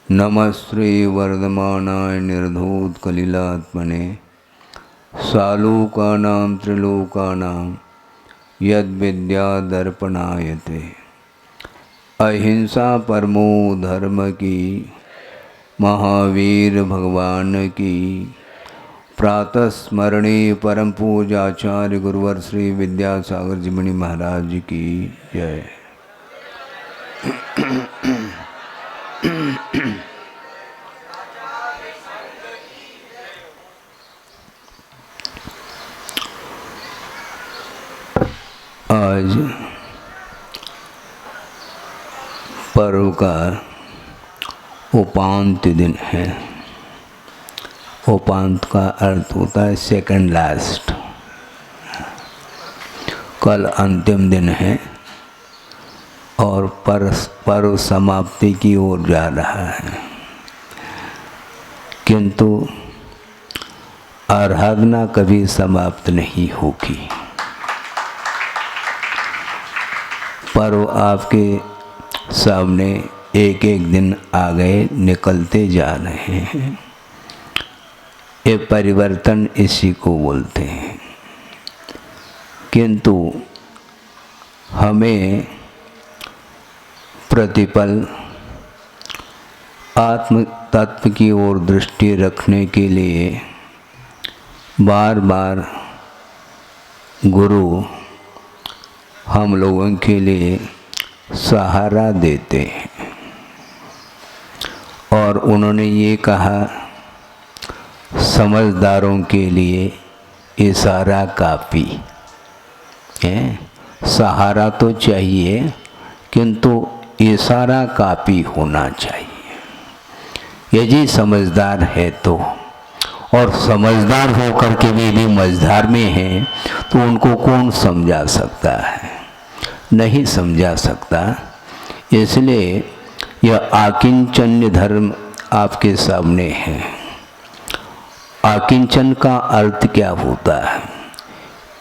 नमस्ते वर्धमानाय निर्धूतकलिलात्मने सालोकानां त्रिलोकानां यद्विद्यादर्पणायते। अहिंसा परमो धर्म की, महावीर भगवान की। प्रातः स्मरणे परम पूज्याचार्य गुरुवर श्री विद्यासागर जी मुनि महाराज की जय। आज पर्व का उपांत्य दिन है। उपांत का अर्थ होता है सेकंड लास्ट। कल अंतिम दिन है और पर्व समाप्ति की ओर जा रहा है, किंतु आराधना कभी समाप्त नहीं होगी। पर्व आपके सामने एक एक दिन आगे निकलते जा रहे हैं। ये परिवर्तन इसी को बोलते हैं। किंतु हमें प्रतिपल आत्म तत्व की ओर दृष्टि रखने के लिए बार बार गुरु हम लोगों के लिए सहारा देते हैं। और उन्होंने ये कहा, समझदारों के लिए इशारा काफ़ी है। सहारा तो चाहिए, किंतु इशारा काफ़ी होना चाहिए। यदि समझदार है तो, और समझदार होकर के भी यदि मझधार में है तो उनको कौन समझा सकता है? नहीं समझा सकता। इसलिए यह आकिंचन्य धर्म आपके सामने है। आकिंचन का अर्थ क्या होता है?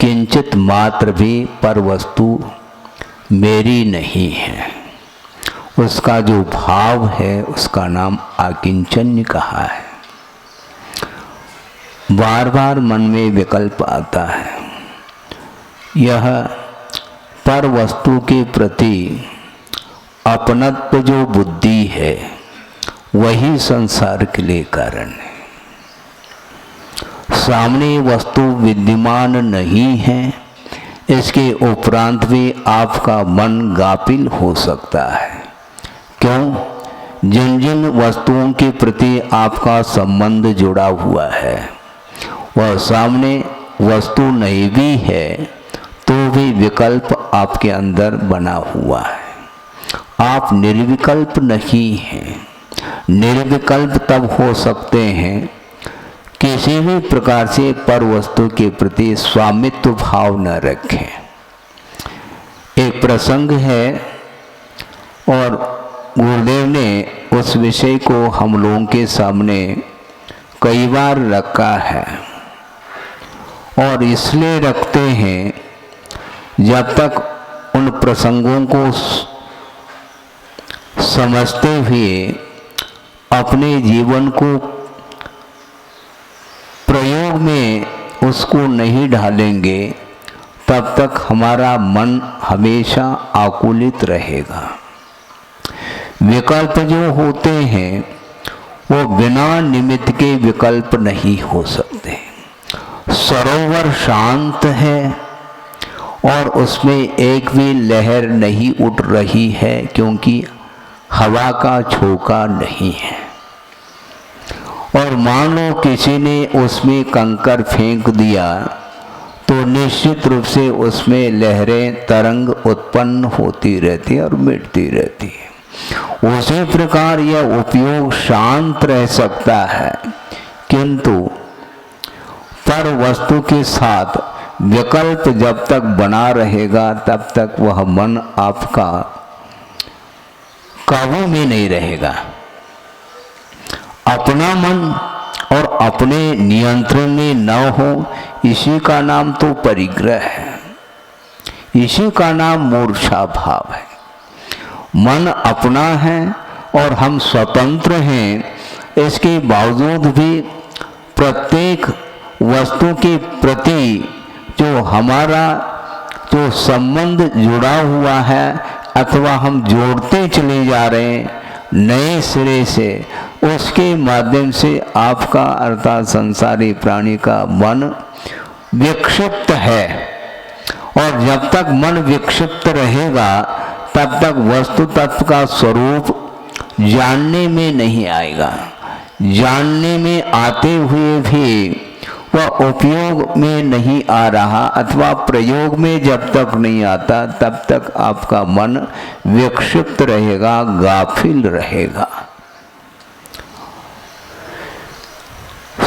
किंचित मात्र भी पर वस्तु मेरी नहीं है। उसका जो भाव है उसका नाम आकिंचन्य कहा है। बार बार मन में विकल्प आता है। यह पर वस्तु के प्रति अपनत्व जो बुद्धि है वही संसार के लिए कारण है। सामने वस्तु विद्यमान नहीं है, इसके उपरांत भी आपका मन गाफिल हो सकता है। क्यों? जिन जिन वस्तुओं के प्रति आपका संबंध जुड़ा हुआ है वह सामने वस्तु नहीं भी है तो भी विकल्प आपके अंदर बना हुआ है। आप निर्विकल्प नहीं हैं। निर्विकल्प तब हो सकते हैं किसी भी प्रकार से पर वस्तु के प्रति स्वामित्व भाव न रखें। एक प्रसंग है और गुरुदेव ने उस विषय को हम लोगों के सामने कई बार रखा है, और इसलिए रखते हैं जब तक उन प्रसंगों को समझते हुए अपने जीवन को प्रयोग में उसको नहीं ढालेंगे तब तक हमारा मन हमेशा आकुलित रहेगा। विकल्प जो होते हैं वो बिना निमित्त के विकल्प नहीं हो सकते। सरोवर शांत है और उसमें एक भी लहर नहीं उठ रही है, क्योंकि हवा का झोंका नहीं है। और मान लो किसी ने उसमें कंकर फेंक दिया तो निश्चित रूप से उसमें लहरें तरंग उत्पन्न होती रहती है और मिटती रहती है। उसी प्रकार यह उपयोग शांत रह सकता है, किंतु पर वस्तु के साथ विकल्प जब तक बना रहेगा तब तक वह मन आपका काबू में नहीं रहेगा। अपना मन और अपने नियंत्रण में न हो, इसी का नाम तो परिग्रह है। इसी का नाम मूर्छा भाव है। मन अपना है और हम स्वतंत्र हैं, इसके बावजूद भी प्रत्येक वस्तु के प्रति जो हमारा जो संबंध जुड़ा हुआ है अथवा हम जोड़ते चले जा रहे हैं नए सिरे से, उसके माध्यम से आपका अर्थात संसारी प्राणी का मन विक्षिप्त है। और जब तक मन विक्षिप्त रहेगा तब तक वस्तु तत्व का स्वरूप जानने में नहीं आएगा। जानने में आते हुए भी वह उपयोग में नहीं आ रहा अथवा प्रयोग में जब तक नहीं आता तब तक आपका मन विक्षिप्त रहेगा, गाफिल रहेगा।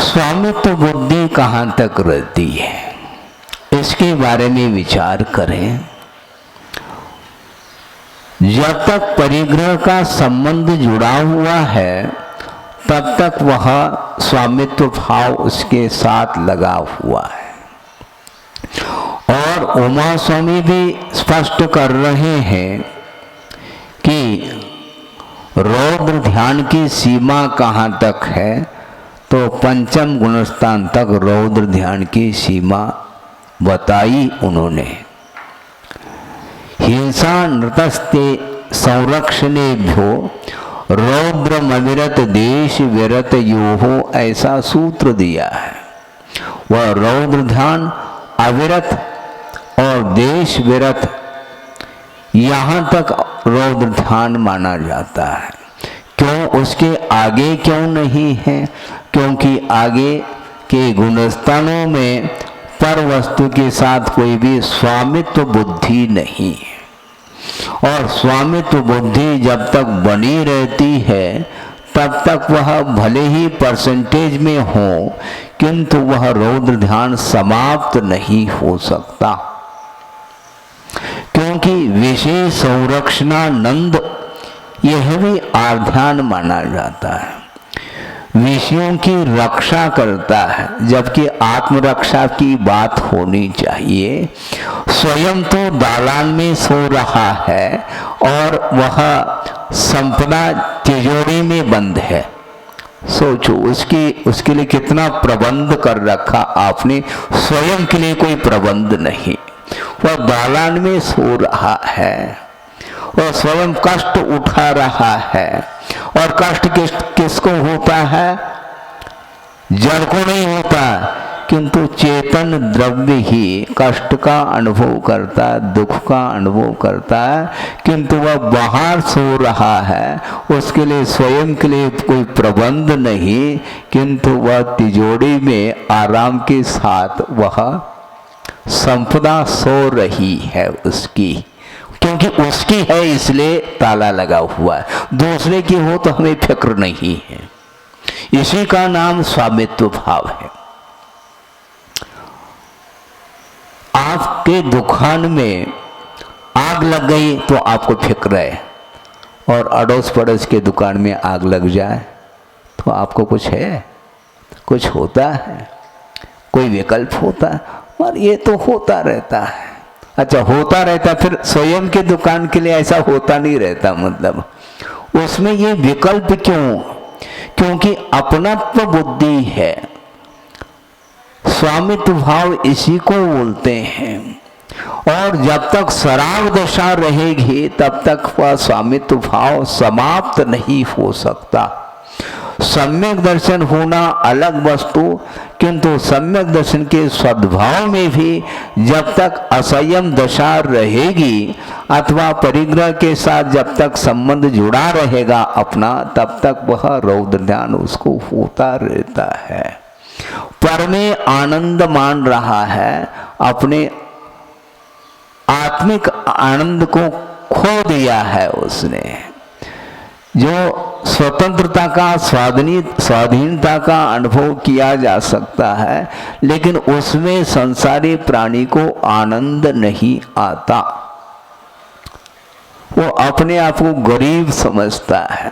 स्वामित्व बुद्धि कहाँ तक रहती है, इसके बारे में विचार करें। जब तक परिग्रह का संबंध जुड़ा हुआ है तब तक वह स्वामित्व भाव उसके साथ लगा हुआ है। और उमा स्वामी भी स्पष्ट कर रहे हैं कि रौद्र ध्यान की सीमा कहाँ तक है, तो पंचम गुणस्थान तक रौद्र ध्यान की सीमा बताई उन्होंने। हिंसा नृतस्ते संरक्षणेभ्यो रौद्रमविरत देश विरत योहो, ऐसा सूत्र दिया है। वह रौद्र ध्यान अविरत और देश विरत यहाँ तक रौद्र ध्यान माना जाता है। क्यों, उसके आगे क्यों नहीं है? क्योंकि आगे के गुणस्थानों में पर वस्तु के साथ कोई भी स्वामित्व बुद्धि नहीं है। और स्वामित्व बुद्धि जब तक बनी रहती है तब तक वह भले ही परसेंटेज में हो, किंतु वह रौद्र ध्यान समाप्त नहीं हो सकता। क्योंकि विशेष संरक्षणानंद यह भी आध्यान माना जाता है, विषयों की रक्षा करता है, जबकि आत्मरक्षा की बात होनी चाहिए। स्वयं तो दालान में सो रहा है और वह संपदा तिजोरी में बंद है। सोचो उसके लिए कितना प्रबंध कर रखा आपने, स्वयं के लिए कोई प्रबंध नहीं। वह दालान में सो रहा है और स्वयं कष्ट उठा रहा है। और कष्ट किसको होता है? जड़ को नहीं होता, किंतु चेतन द्रव्य ही कष्ट का अनुभव करता है, दुख का अनुभव करता है, किंतु वह बाहर सो रहा है, उसके लिए स्वयं के लिए कोई प्रबंध नहीं, किंतु वह तिजोरी में आराम के साथ वह संपदा सो रही है उसकी, क्योंकि उसकी है इसलिए ताला लगा हुआ है। दूसरे की हो तो हमें फिक्र नहीं है। इसी का नाम स्वामित्व भाव है। आपके दुकान में आग लग गई तो आपको फिक्र है, और अड़ोस पड़ोस के दुकान में आग लग जाए तो आपको कुछ है, कुछ होता है, कोई विकल्प होता है? और ये तो होता रहता है। अच्छा, होता रहता, फिर स्वयं के दुकान के लिए ऐसा होता नहीं रहता, मतलब उसमें ये विकल्प क्यों? क्योंकि अपनत्व बुद्धि है। स्वामित्व भाव इसी को बोलते हैं। और जब तक सराग दशा रहेगी तब तक वह स्वामित्व भाव समाप्त नहीं हो सकता। सम्यक दर्शन होना अलग वस्तु, किंतु सम्यक दर्शन के सद्भाव में भी जब तक असंयम दशा रहेगी अथवा परिग्रह के साथ जब तक संबंध जुड़ा रहेगा अपना, तब तक वह रौद्र ध्यान उसको होता रहता है। पर में आनंद मान रहा है, अपने आत्मिक आनंद को खो दिया है उसने। जो स्वतंत्रता का स्वाधीनता का अनुभव किया जा सकता है, लेकिन उसमें संसारी प्राणी को आनंद नहीं आता। वो अपने आप को गरीब समझता है,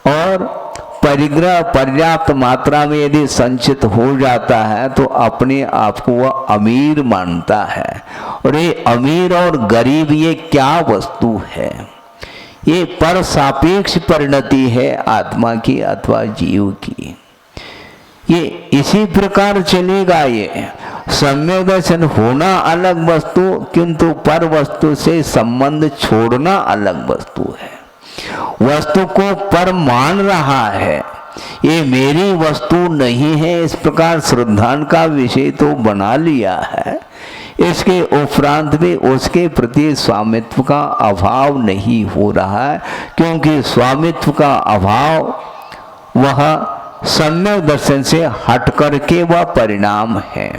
और परिग्रह पर्याप्त मात्रा में यदि संचित हो जाता है तो अपने आप को वह अमीर मानता है। और ये अमीर और गरीब ये क्या वस्तु है? ये पर सापेक्ष परिणति है आत्मा की अथवा जीव की। ये इसी प्रकार चलेगा। ये सम्यक दर्शन होना अलग वस्तु, किंतु पर वस्तु से संबंध छोड़ना अलग वस्तु है। वस्तु को पर मान रहा है, ये मेरी वस्तु नहीं है, इस प्रकार श्रद्धान का विषय तो बना लिया है। इसके उपरांत भी उसके प्रति स्वामित्व का अभाव नहीं हो रहा है, क्योंकि स्वामित्व का अभाव वह सम्यक दर्शन से हट करके वह परिणाम है।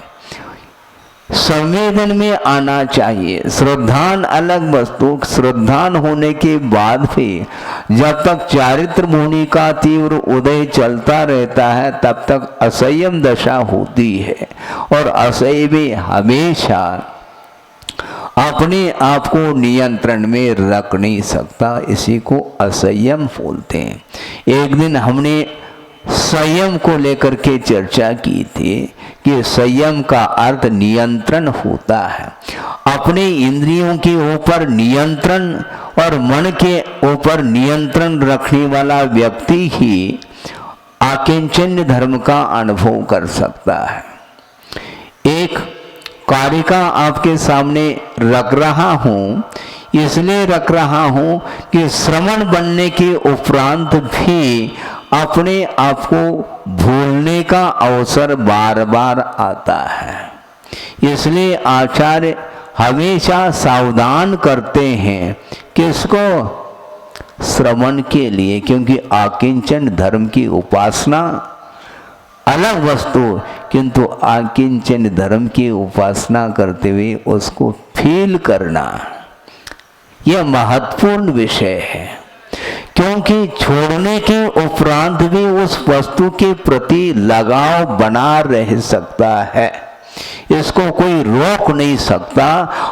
संवेदन में आना चाहिए। श्रद्धान अलग वस्तु, श्रद्धान होने के बाद भी जब तक चारित्र मुनि का तीव्र उदय चलता रहता है तब तक असंयम दशा होती है, और असंयमी हमेशा अपने आप को नियंत्रण में रख नहीं सकता। इसी को असंयम बोलते हैं। एक दिन हमने संयम को लेकर के चर्चा की थी कि संयम का अर्थ नियंत्रण होता है। अपने इंद्रियों के ऊपर नियंत्रण और मन के ऊपर नियंत्रण रखने वाला व्यक्ति ही आकिंचन्य धर्म का अनुभव कर सकता है। एक कारिका आपके सामने रख रहा हूँ, इसलिए रख रहा हूँ कि श्रवण बनने के उपरांत भी अपने आप को भूलने का अवसर बार बार आता है। इसलिए आचार्य हमेशा सावधान करते हैं किसको? श्रवण के लिए, क्योंकि आकिंचन धर्म की उपासना अलग वस्तु, किंतु आकिंचन धर्म की उपासना करते हुए उसको फील करना यह महत्वपूर्ण विषय है। क्योंकि छोड़ने के उपरांत भी उस वस्तु के प्रति लगाव बना रह सकता है, इसको कोई रोक नहीं सकता,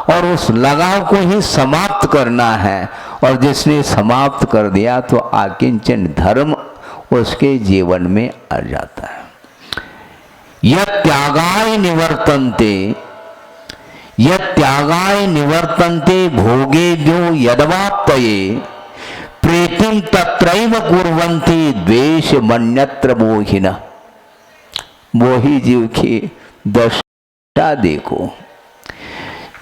और उस लगाव को ही समाप्त करना है। और जिसने समाप्त कर दिया तो आकिंचन धर्म उसके जीवन में आ जाता है। यत्यागाय निवर्तन्ते, यत्यागाय निवर्तन्ते भोगेभ्यो यदवाप्तये प्रीतिम तत्रैव कुर्वन्ति द्वेष मन्यत्र मोहिनः। मोही जीव की दशा देखो।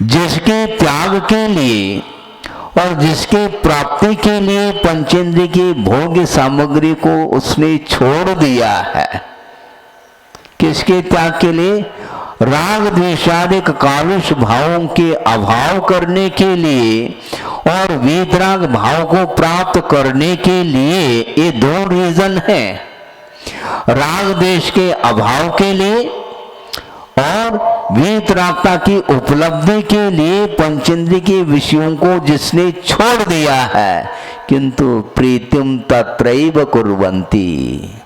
जिसके त्याग के लिए और जिसके प्राप्ति के लिए पंचेंद्रिय की भोग सामग्री को उसने छोड़ दिया है, किसके त्याग के लिए? राग द्वेषादिक काविश भावों के अभाव करने के लिए और वीतराग भाव को प्राप्त करने के लिए। ये दो रीजन है, राग द्वेष के अभाव के लिए और वीतरागता की उपलब्धि के लिए पंचेंद्रिय के विषयों को जिसने छोड़ दिया है, किंतु प्रीतिम तत्रैव कुर्वन्ति,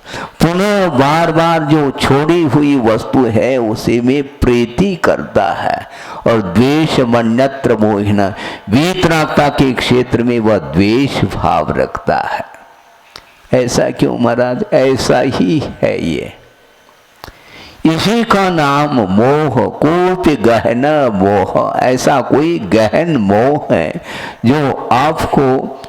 पुनः बार बार जो छोड़ी हुई वस्तु है उसी में प्रीति करता है। और द्वेष मन्यत्र मोहिनः, वीतरागता के क्षेत्र में वह द्वेष भाव रखता है। ऐसा क्यों महाराज? ऐसा ही है ये। इसी का नाम मोह, कोपि गहन मोह। ऐसा कोई गहन मोह है जो आपको,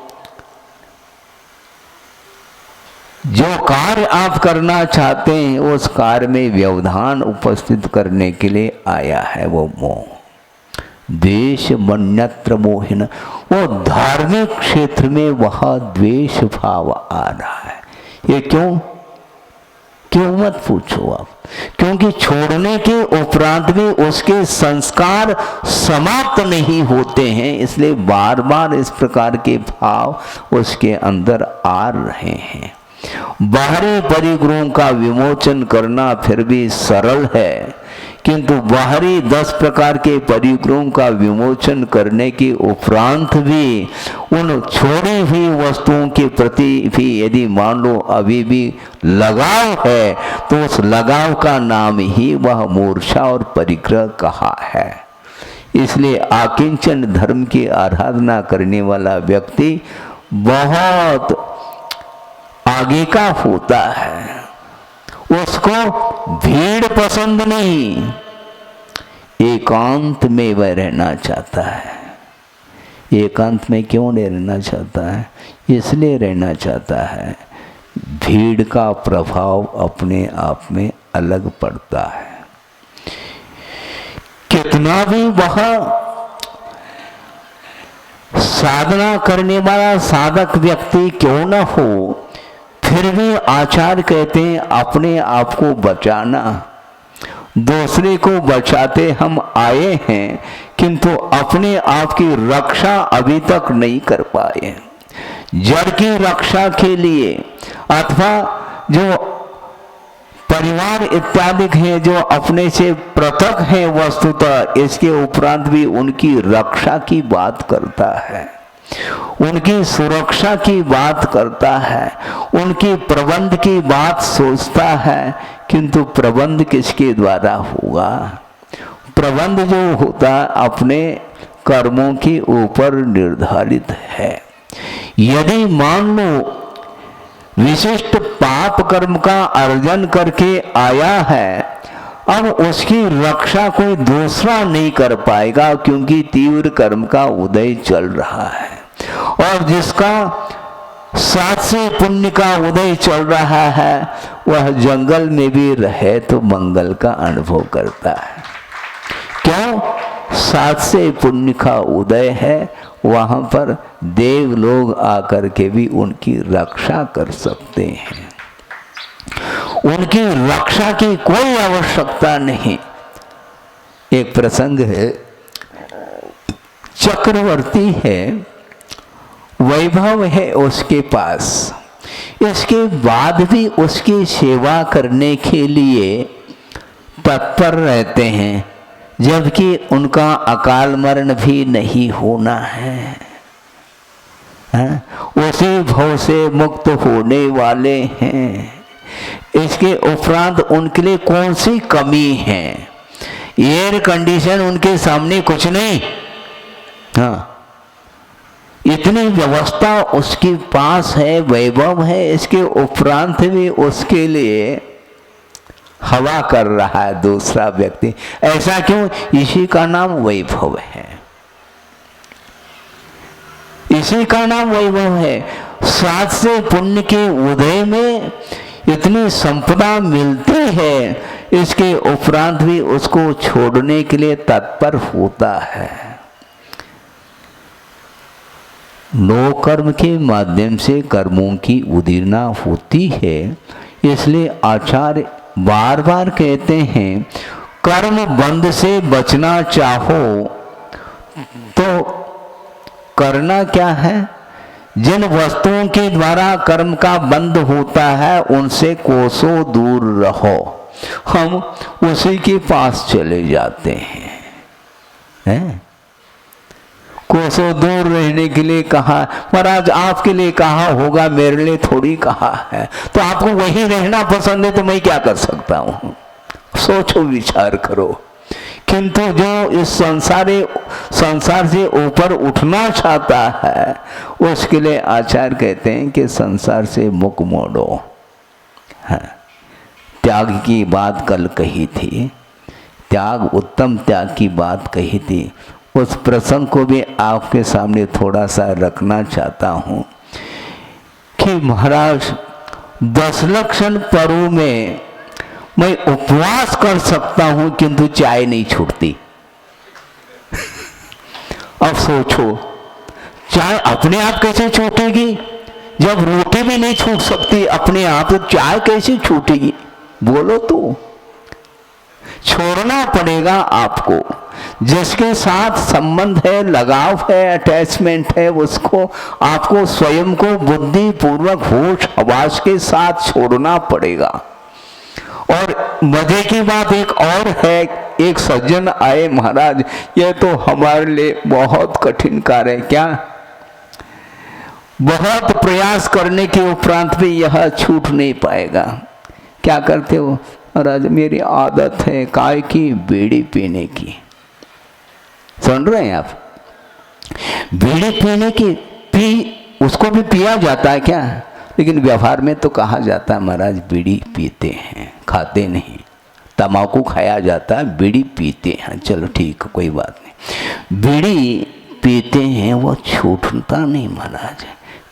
जो कार्य आप करना चाहते हैं उस कार्य में व्यवधान उपस्थित करने के लिए आया है वो मोह। द्वेष मन्यत्र मोहिन, वो धार्मिक क्षेत्र में वह द्वेष भाव आ रहा है। ये क्यों? क्यों मत पूछो आप, क्योंकि छोड़ने के उपरांत भी उसके संस्कार समाप्त नहीं होते हैं, इसलिए बार बार इस प्रकार के भाव उसके अंदर आ रहे हैं। बाहरी परिग्रहों का विमोचन करना फिर भी सरल है, किंतु बाहरी 10 प्रकार के परिग्रहों का विमोचन करने के उपरांत भी उन छोड़ी हुई वस्तुओं के प्रति भी यदि मान लो अभी भी लगाव है, तो उस लगाव का नाम ही वह मूर्छा और परिग्रह कहा है। इसलिए आकिंचन धर्म की आराधना करने वाला व्यक्ति बहुत आगे का होता है। उसको भीड़ पसंद नहीं, एकांत में वह रहना चाहता है। एकांत में क्यों नहीं रहना चाहता है? इसलिए रहना चाहता है भीड़ का प्रभाव अपने आप में अलग पड़ता है। कितना भी वह साधना करने वाला साधक व्यक्ति क्यों न हो, फिर भी आचार्य कहते हैं अपने आप को बचाना। दूसरे को बचाते हम आए हैं, किंतु अपने आप की रक्षा अभी तक नहीं कर पाए। जड़ की रक्षा के लिए अथवा जो परिवार इत्यादि हैं जो अपने से पृथक हैं वस्तुतः, इसके उपरांत भी उनकी रक्षा की बात करता है, उनकी सुरक्षा की बात करता है, उनकी प्रबंध की बात सोचता है। किंतु प्रबंध किसके द्वारा होगा? प्रबंध जो होता अपने कर्मों के ऊपर निर्धारित है। यदि मान लो विशिष्ट पाप कर्म का अर्जन करके आया है, अब उसकी रक्षा कोई दूसरा नहीं कर पाएगा, क्योंकि तीव्र कर्म का उदय चल रहा है। और जिसका साथ से पुण्य का उदय चल रहा है, वह जंगल में भी रहे तो मंगल का अनुभव करता है। क्यों? साथ से पुण्य का उदय है, वहां पर देव लोग आकर के भी उनकी रक्षा कर सकते हैं। उनकी रक्षा की कोई आवश्यकता नहीं। एक प्रसंग है, चक्रवर्ती है, वैभव है उसके पास, इसके बाद भी उसकी सेवा करने के लिए तत्पर रहते हैं, जबकि उनका अकाल मरण भी नहीं होना है। उसी भव से मुक्त होने वाले हैं। इसके उपरांत उनके लिए कौन सी कमी है? एयर कंडीशन उनके सामने कुछ नहीं। हाँ, इतनी व्यवस्था उसके पास है, वैभव है, इसके उपरांत भी उसके लिए हवा कर रहा है दूसरा व्यक्ति। ऐसा क्यों? इसी का नाम वैभव है, इसी का नाम वैभव है। साथ से पुण्य के उदय में इतनी संपदा मिलती है, इसके उपरांत भी उसको छोड़ने के लिए तत्पर होता है। नो कर्म के माध्यम से कर्मों की उदीर्णा होती है। इसलिए आचार्य बार बार कहते हैं, कर्म बंध से बचना चाहो तो करना क्या है? जिन वस्तुओं के द्वारा कर्म का बंध होता है, उनसे कोसों दूर रहो। हम उसी के पास चले जाते हैं। कोसों दूर रहने के लिए कहा, महाराज आपके लिए कहा होगा, मेरे लिए थोड़ी कहा है। तो आपको वही रहना पसंद है तो मैं क्या कर सकता हूँ? सोचो, विचार करो। किंतु जो इस संसार से ऊपर उठना चाहता है, उसके लिए आचार्य कहते हैं कि संसार से मुख मोड़ो। हाँ, त्याग की बात कल कही थी, त्याग, उत्तम त्याग की बात कही थी। उस प्रसंग को भी आपके सामने थोड़ा सा रखना चाहता हूँ कि महाराज 10 लक्षण पर्व में मैं उपवास कर सकता हूं, किंतु चाय नहीं छूटती। अब सोचो, चाय अपने आप कैसे छूटेगी? जब रोटी भी नहीं छूट सकती अपने आप, तो चाय कैसे छूटेगी? बोलो तो। छोड़ना पड़ेगा आपको। जिसके साथ संबंध है, लगाव है, अटैचमेंट है, उसको आपको स्वयं को बुद्धि पूर्वक होश हवास के साथ छोड़ना पड़ेगा। और मजे की बात एक और है, एक सज्जन आए, महाराज यह तो हमारे लिए बहुत कठिन कार्य है। क्या? बहुत प्रयास करने के उपरांत भी यह छूट नहीं पाएगा। क्या करते हो? महाराज मेरी आदत है काय की, बीड़ी पीने की। सुन रहे हैं आप? बीड़ी पीने की उसको भी पिया जाता है क्या? लेकिन व्यवहार में तो कहा जाता है महाराज बीड़ी पीते हैं, खाते नहीं। तम्बाकू खाया जाता है, बीड़ी पीते हैं। चलो ठीक, कोई बात नहीं। बीड़ी पीते हैं वो छूटता नहीं महाराज।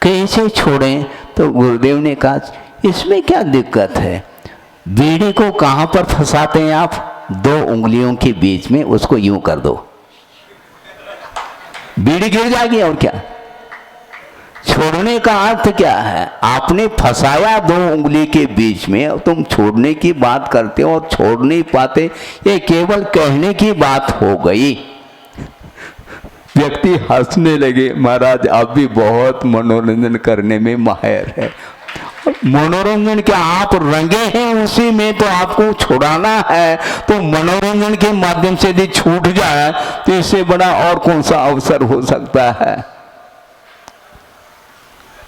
कैसे छोड़ें? तो गुरुदेव ने कहा इसमें क्या दिक्कत है, बीड़ी को कहाँ पर फंसाते हैं आप? 2 उंगलियों के बीच में, उसको यूं कर दो, बीड़ी गिर जाएगी। और क्या? छोड़ने का अर्थ क्या है? आपने फंसाया 2 उंगली के बीच में, तुम छोड़ने की बात करते हो और छोड़ नहीं पाते, ये केवल कहने की बात हो गई। व्यक्ति हंसने लगे, महाराज आप भी बहुत मनोरंजन करने में माहिर है। मनोरंजन क्या, आप रंगे हैं उसी में, तो आपको छुड़ाना है, तो मनोरंजन के माध्यम से यदि छूट जाए तो इससे बड़ा और कौन सा अवसर हो सकता है?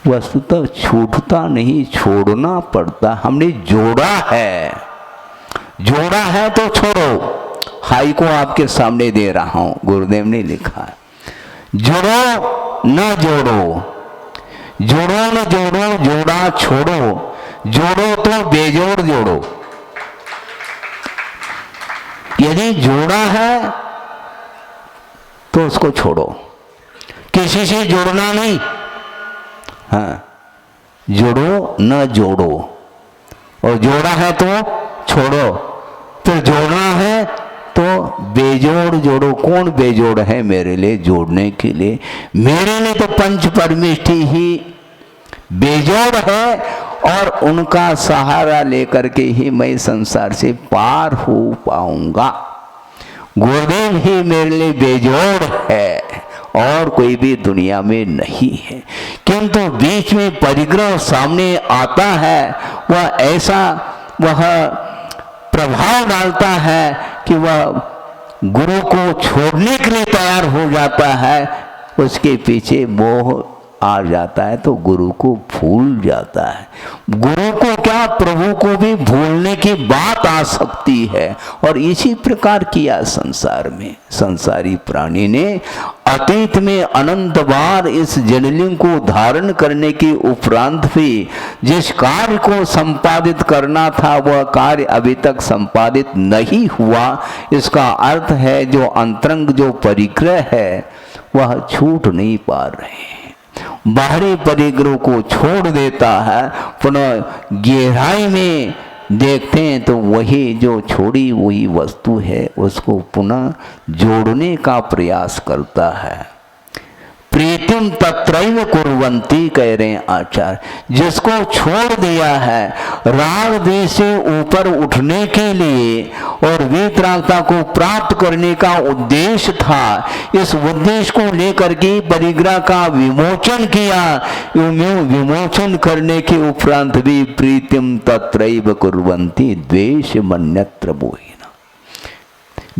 वस्तुतः तो छूटता नहीं, छोड़ना पड़ता। हमने जोड़ा है, जोड़ा है तो छोड़ो। हाई को आपके सामने दे रहा हूं, गुरुदेव ने लिखा है, जोड़ो न जोड़ो, जोड़ो न जोड़ो, जोड़ा छोड़ो, जोड़ो तो बेजोड़ जोड़ो। यदि जोड़ा है तो उसको छोड़ो, किसी से जोड़ना नहीं। हाँ, जोड़ो न जोड़ो, और जोड़ा है तो छोड़ो, फिर जोड़ना है तो बेजोड़ जोड़ो। कौन बेजोड़ है मेरे लिए जोड़ने के लिए? मेरे लिए तो पंच परमेष्ठी ही बेजोड़ है, और उनका सहारा लेकर के ही मैं संसार से पार हो पाऊंगा। गुरुदेव ही मेरे लिए बेजोड़ है, और कोई भी दुनिया में नहीं है। किंतु बीच में परिग्रह सामने आता है, वह ऐसा वह प्रभाव डालता है कि वह गुरु को छोड़ने के लिए तैयार हो जाता है। उसके पीछे मोह आ जाता है तो गुरु को भूल जाता है। गुरु को क्या, प्रभु को भी भूलने की बात आ सकती है। और इसी प्रकार किया संसार में, संसारी प्राणी ने अतीत में अनंत बार इस जनलिंग को धारण करने के उपरांत भी जिस कार्य को संपादित करना था वह कार्य अभी तक संपादित नहीं हुआ। इसका अर्थ है जो अंतरंग जो परिग्रह है वह छूट नहीं पा रहे हैं। बाहरी परिग्रह को छोड़ देता है, पुनः गहराई में देखते हैं तो वही जो छोड़ी वही वस्तु है, उसको पुनः जोड़ने का प्रयास करता है। प्रीतिम तत्रैव कुर्वन्ति कह रहे हैं आचार्य। जिसको छोड़ दिया है राग द्वेष से ऊपर उठने के लिए और वीतरागता को प्राप्त करने का उद्देश्य था, इस उद्देश्य को लेकर के परिग्रह का विमोचन किया। विमोचन करने के उपरांत भी प्रीतिम तत्रैव कुर्वन्ति द्वेष मन्यत्र मोहिना।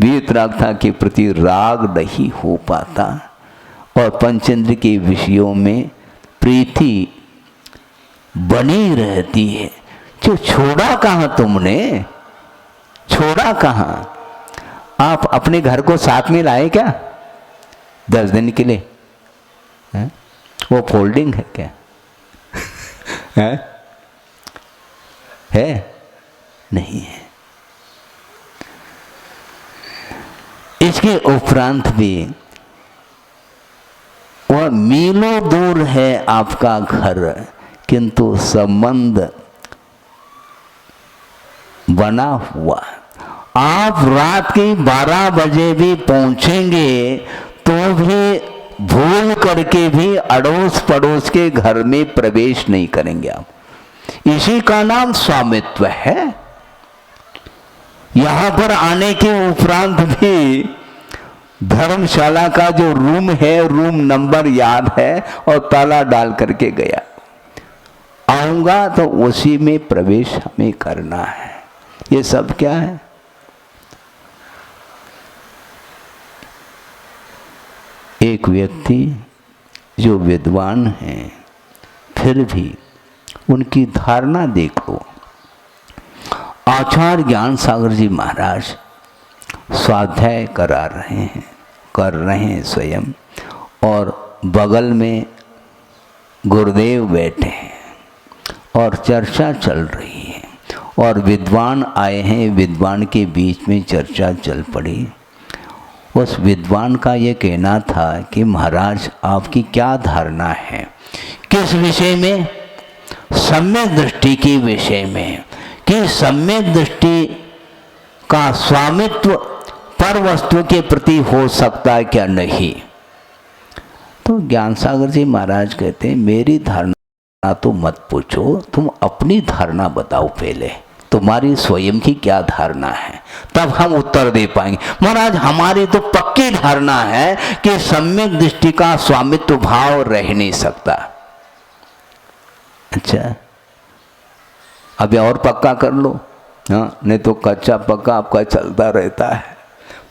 वीतरागता के प्रति राग नहीं हो पाता और पंचेंद्र के विषयों में प्रीति बनी रहती है। जो छोड़ा कहाँ तुमने, छोड़ा कहाँ? आप अपने घर को साथ में लाए क्या 10 दिन के लिए? है? वो फोल्डिंग है क्या? है? नहीं है। इसके उपरांत भी वह मीलों दूर है आपका घर, किंतु संबंध बना हुआ। आप रात के 12 बजे भी पहुंचेंगे तो भी भूल करके भी अड़ोस पड़ोस के घर में प्रवेश नहीं करेंगे आप। इसी का नाम स्वामित्व है। यहां पर आने के उपरांत भी धर्मशाला का जो रूम है, रूम नंबर याद है और ताला डाल करके गया। आऊंगा तो उसी में प्रवेश हमें करना है। ये सब क्या है? एक व्यक्ति जो विद्वान है फिर भी उनकी धारणा देख लो। आचार्य ज्ञान सागर जी महाराज स्वाध्याय कर रहे हैं स्वयं, और बगल में गुरुदेव बैठे हैं और चर्चा चल रही है और विद्वान आए हैं। विद्वान के बीच में चर्चा चल पड़ी उस विद्वान का ये कहना था कि महाराज आपकी क्या धारणा है, किस विषय में? सम्यक दृष्टि के विषय में, कि सम्यक दृष्टि का स्वामित्व पर वस्तु के प्रति हो सकता है क्या नहीं। तो ज्ञान सागर जी महाराज कहते हैं मेरी धारणा तो मत पूछो, तुम अपनी धारणा बताओ पहले, तुम्हारी स्वयं की क्या धारणा है, तब हम उत्तर दे पाएंगे। महाराज हमारी तो पक्की धारणा है कि सम्यक दृष्टि का स्वामित्व भाव रह नहीं सकता। अच्छा, अभी और पक्का कर लो, हाँ, नहीं तो कच्चा पक्का आपका चलता रहता है।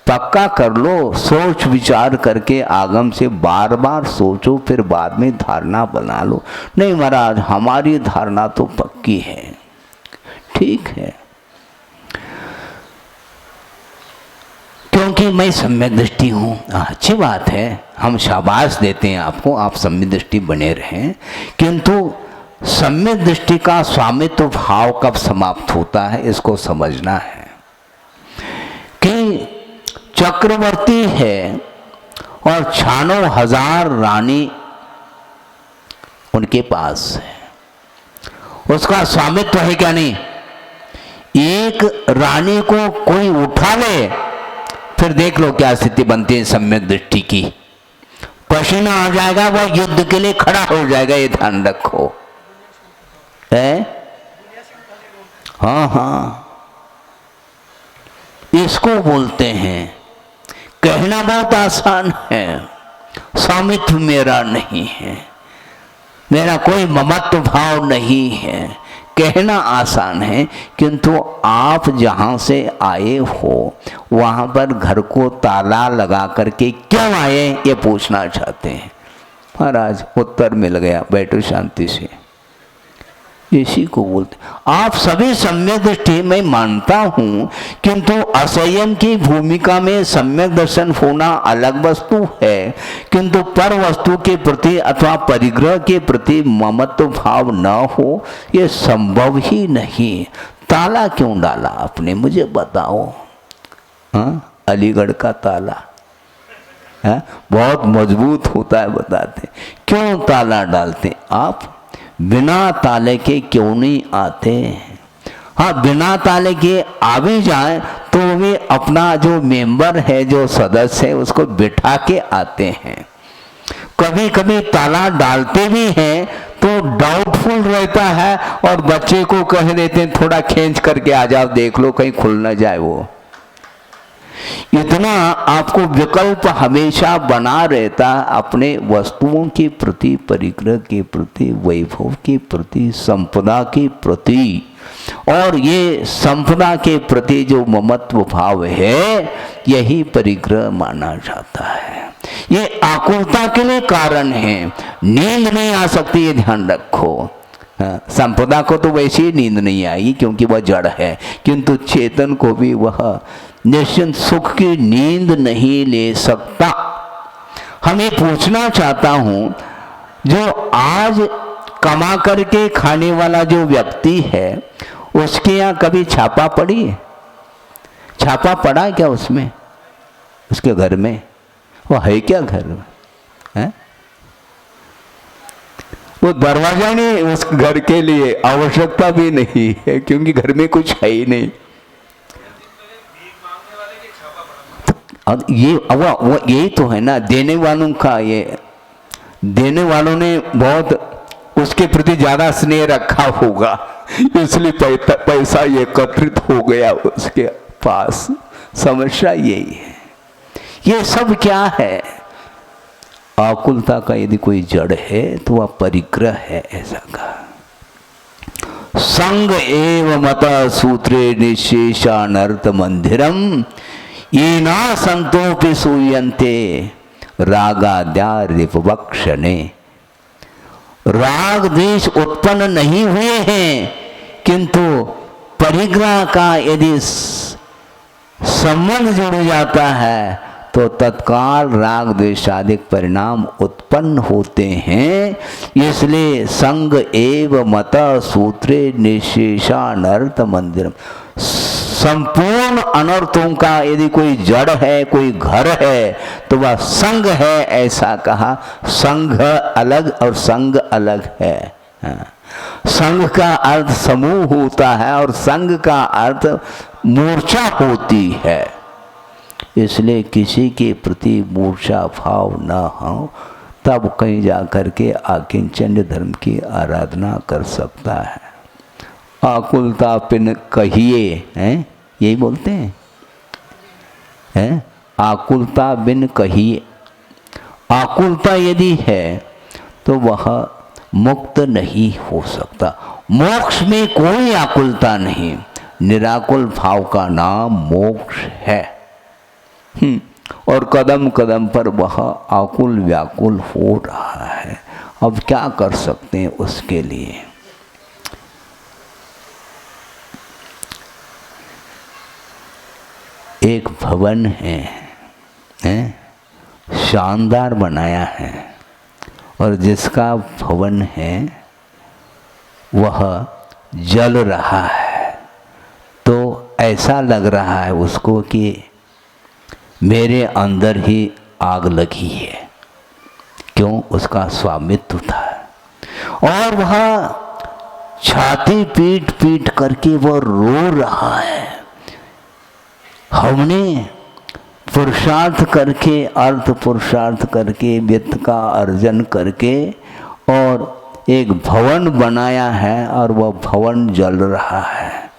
पक्का कर लो, सोच विचार करके आगम से बार बार सोचो, फिर बाद में धारणा बना लो। नहीं महाराज हमारी धारणा तो पक्की है। ठीक है, क्योंकि मैं सम्यक दृष्टि हूँ। अच्छी बात है, हम शाबाश देते हैं आपको, आप सम्यक दृष्टि बने रहें। किंतु सम्यक दृष्टि का स्वामित्व भाव कब समाप्त होता है, इसको समझना है। कि चक्रवर्ती है और 96,000 रानी उनके पास है, उसका स्वामित्व है क्या नहीं? एक रानी को कोई उठा ले, फिर देख लो क्या स्थिति बनती है सम्यक दृष्टि की। पसीना आ जाएगा, वह युद्ध के लिए खड़ा हो जाएगा, ये ध्यान रखो। है? हाँ हाँ, इसको बोलते हैं। कहना बहुत आसान है, स्वामित्व मेरा नहीं है, मेरा कोई ममत्व भाव नहीं है, कहना आसान है। किंतु आप जहाँ से आए हो वहाँ पर घर को ताला लगा करके क्यों आए, ये पूछना चाहते हैं। महाराज उत्तर मिल गया, बैठो शांति से। इसी को बोलते। आप सभी सम्यक दृष्टि में मानता हूं, किंतु असंयम की भूमिका में सम्यक दर्शन होना अलग वस्तु है, किंतु पर वस्तु के प्रति अथवा परिग्रह के प्रति ममत्व भाव न हो, ये संभव ही नहीं। ताला क्यों डाला आपने, मुझे बताओ। हाँ, अलीगढ़ का ताला है, बहुत मजबूत होता है, बताते क्यों ताला डालते आप? बिना ताले के क्यों नहीं आते? हाँ, बिना ताले के आ भी जाए तो वे अपना जो मेंबर है, जो सदस्य है, उसको बिठा के आते हैं। कभी कभी ताला डालते भी हैं तो डाउटफुल रहता है, और बच्चे को कह देते हैं थोड़ा खींच करके आ जाओ, देख लो कहीं खुल ना जाए। वो इतना आपको विकल्प हमेशा बना रहता है अपने वस्तुओं के प्रति, परिग्रह के प्रति, वैभव के प्रति, संपदा के प्रति। और ये संपदा के प्रति जो ममत्व भाव है, यही परिग्रह माना जाता है। ये आकुलता के लिए कारण है, नींद नहीं आ सकती, ये ध्यान रखो। संपदा को तो वैसे ही नींद नहीं आएगी क्योंकि वह जड़ है, किंतु चेतन को भी वह निश्चिंत सुख की नींद नहीं ले सकता। हम ये पूछना चाहता हूं, जो आज कमा करके खाने वाला जो व्यक्ति है, उसके यहाँ कभी छापा पड़ी है? छापा पड़ा है क्या उसमें, उसके घर में? वो है क्या घर में? है? वो दरवाजा नहीं उस घर के लिए, आवश्यकता भी नहीं है क्योंकि घर में कुछ है ही नहीं। और ये वो यही तो है ना, देने वालों का, ये देने वालों ने बहुत उसके प्रति ज्यादा स्नेह रखा होगा, इसलिए पैसा एकत्रित हो गया उसके पास। समस्या यही है। ये सब क्या है? आकुलता का यदि कोई जड़ है तो वह परिग्रह है, ऐसा कहा। संग एव मत सूत्रे निशेषानर्थ मंदिरम ये ना संतोपि सूयन्ते रागाद्या रिपवक्षणे। राग द्वेष उत्पन्न नहीं हुए हैं, किंतु परिग्रह का यदि संबंध जुड़ जाता है तो तत्काल राग द्वेषादिक परिणाम उत्पन्न होते हैं। इसलिए संग एव मत सूत्रे निशेषानर्थ मंदिरम, संपूर्ण अनर्थों का यदि कोई जड़ है, कोई घर है, तो वह संग है, ऐसा कहा। संघ अलग और संग अलग है। हाँ। संघ का अर्थ समूह होता है और संग का अर्थ मूर्छा होती है। इसलिए किसी के प्रति मूर्छा भाव न हो, तब कहीं जाकर के आकिंचन धर्म की आराधना कर सकता है। आकुलता पिन कहिए, हैं, यही बोलते हैं, आकुलता बिन कहिए। आकुलता यदि है तो वह मुक्त नहीं हो सकता। मोक्ष में कोई आकुलता नहीं, निराकुल भाव का नाम मोक्ष है। और कदम कदम पर वह आकुल व्याकुल हो रहा है। अब क्या कर सकते हैं उसके लिए? एक भवन है, शानदार बनाया है, और जिसका भवन है वह जल रहा है, तो ऐसा लग रहा है उसको कि मेरे अंदर ही आग लगी है। क्यों? उसका स्वामित्व था। और वह छाती पीट पीट करके वह रो रहा है। हमने पुरुषार्थ करके, अर्थ पुरुषार्थ करके, वित्त का अर्जन करके और एक भवन बनाया है, और वह भवन जल रहा है,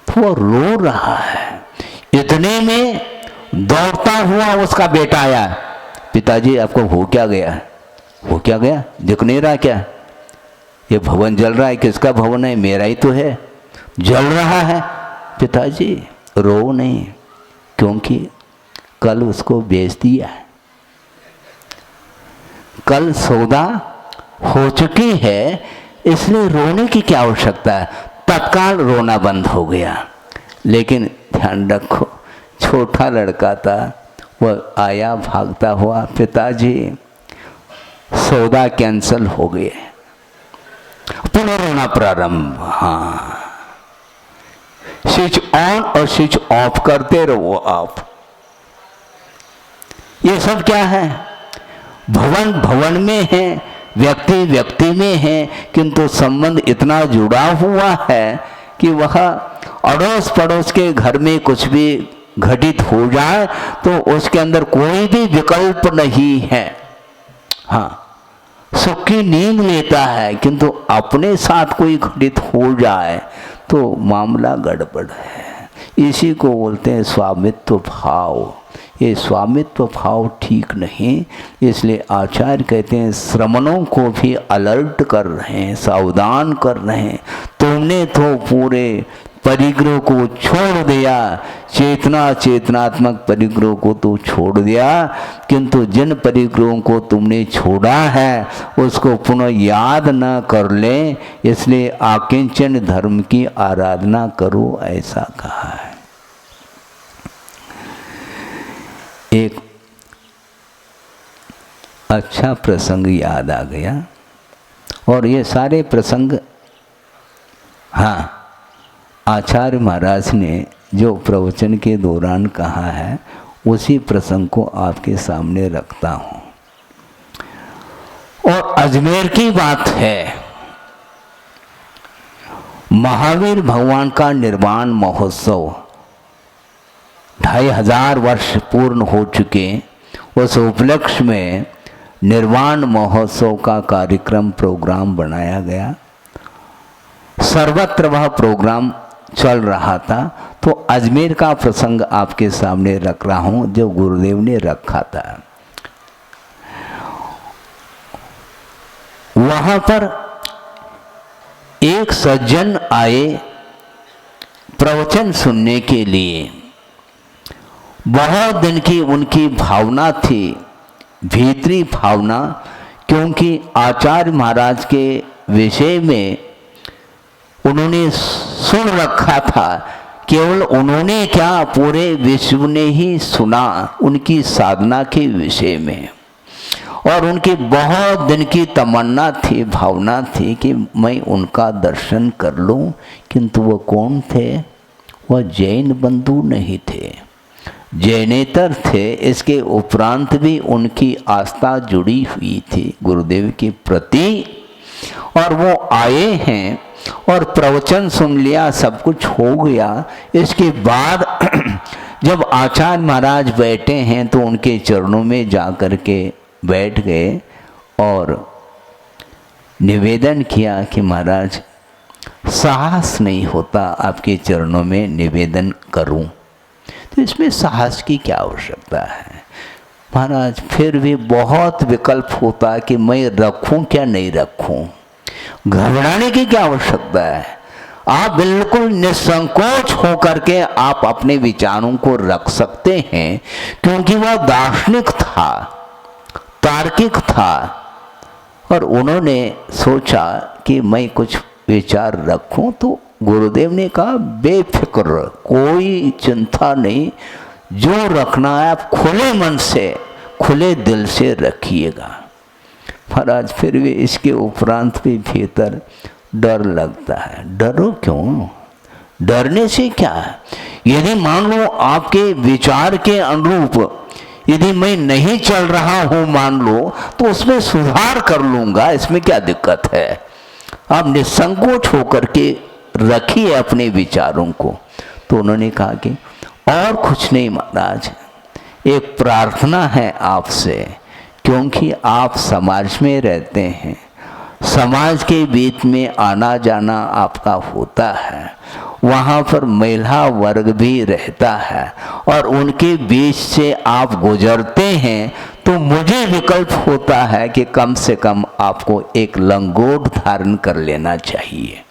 तो वह रो रहा है। इतने में दौड़ता हुआ उसका बेटा आया। पिताजी, आपको हो क्या गया? हो क्या गया? दिख नहीं रहा क्या? ये भवन जल रहा है। किसका भवन है? मेरा ही तो है। जल रहा है। पिताजी रो नहीं, क्योंकि कल उसको बेच दिया है, कल सौदा हो चुकी है, इसलिए रोने की क्या आवश्यकता है। तत्काल रोना बंद हो गया। लेकिन ध्यान रखो, छोटा लड़का था, वह आया भागता हुआ, पिताजी सौदा कैंसल हो गए। पुनः रोना प्रारंभ। हाँ, स्विच ऑन और स्विच ऑफ करते रहो आप। ये सब क्या है? भवन भवन में है, व्यक्ति व्यक्ति में है, किंतु संबंध इतना जुड़ा हुआ है कि वह अड़ोस पड़ोस के घर में कुछ भी घटित हो जाए तो उसके अंदर कोई भी विकल्प नहीं है। हाँ, सुख की नींद लेता है, किंतु अपने साथ कोई घटित हो जाए तो मामला गड़बड़ है। इसी को बोलते हैं स्वामित्व भाव। ये स्वामित्व भाव ठीक नहीं। इसलिए आचार्य कहते हैं श्रमणों को भी अलर्ट कर रहे हैं, सावधान कर रहे हैं। तुमने तो पूरे परिग्रह को छोड़ दिया, चेतना चेतनात्मक परिग्रह को तो छोड़ दिया, किंतु जिन परिग्रहों को तुमने छोड़ा है उसको पुनः याद न कर ले, इसलिए आकिंचन धर्म की आराधना करो, ऐसा कहा है। एक अच्छा प्रसंग याद आ गया, और ये सारे प्रसंग, हाँ, आचार्य महाराज ने जो प्रवचन के दौरान कहा है उसी प्रसंग को आपके सामने रखता हूँ। और अजमेर की बात है। महावीर भगवान का निर्वाण महोत्सव 2500 वर्ष पूर्ण हो चुके, उस उपलक्ष्य में निर्वाण महोत्सव का कार्यक्रम प्रोग्राम बनाया गया। सर्वत्र वह प्रोग्राम चल रहा था, तो अजमेर का प्रसंग आपके सामने रख रहा हूं जो गुरुदेव ने रखा था। वहां पर एक सज्जन आए प्रवचन सुनने के लिए। बहुत दिन की उनकी भावना थी, भीतरी भावना, क्योंकि आचार्य महाराज के विषय में उन्होंने सुन रखा था। केवल उन्होंने क्या, पूरे विश्व ने ही सुना उनकी साधना के विषय में। और उनकी बहुत दिन की तमन्ना थी, भावना थी कि मैं उनका दर्शन कर लूं। किंतु वो कौन थे? वह जैन बंधु नहीं थे, जैनेतर थे। इसके उपरांत भी उनकी आस्था जुड़ी हुई थी गुरुदेव के प्रति, और वो आए हैं और प्रवचन सुन लिया, सब कुछ हो गया। इसके बाद जब आचार्य महाराज बैठे हैं तो उनके चरणों में जा कर के बैठ गए और निवेदन किया कि महाराज साहस नहीं होता आपके चरणों में निवेदन करूं। तो इसमें साहस की क्या आवश्यकता है महाराज? फिर भी बहुत विकल्प होता कि मैं रखूं क्या नहीं रखूं, घबराने की क्या आवश्यकता है? आप बिल्कुल निसंकोच होकर के आप अपने विचारों को रख सकते हैं, क्योंकि वह दार्शनिक था, तार्किक था, और उन्होंने सोचा कि मैं कुछ विचार रखूं। तो गुरुदेव ने कहा बेफिक्र, कोई चिंता नहीं, जो रखना है आप खुले मन से, खुले दिल से रखिएगा। महाराज फिर भी इसके उपरांत भी भीतर डर लगता है। डरो क्यों? डरने से क्या है? यदि मान लो आपके विचार के अनुरूप यदि मैं नहीं चल रहा हूं मान लो, तो उसमें सुधार कर लूंगा, इसमें क्या दिक्कत है? आप निसंकोच होकर के रखिए अपने विचारों को। तो उन्होंने कहा कि और कुछ नहीं महाराज, एक प्रार्थना है आपसे, क्योंकि आप समाज में रहते हैं, समाज के बीच में आना जाना आपका होता है, वहाँ पर महिला वर्ग भी रहता है और उनके बीच से आप गुजरते हैं, तो मुझे विकल्प होता है कि कम से कम आपको एक लंगोट धारण कर लेना चाहिए।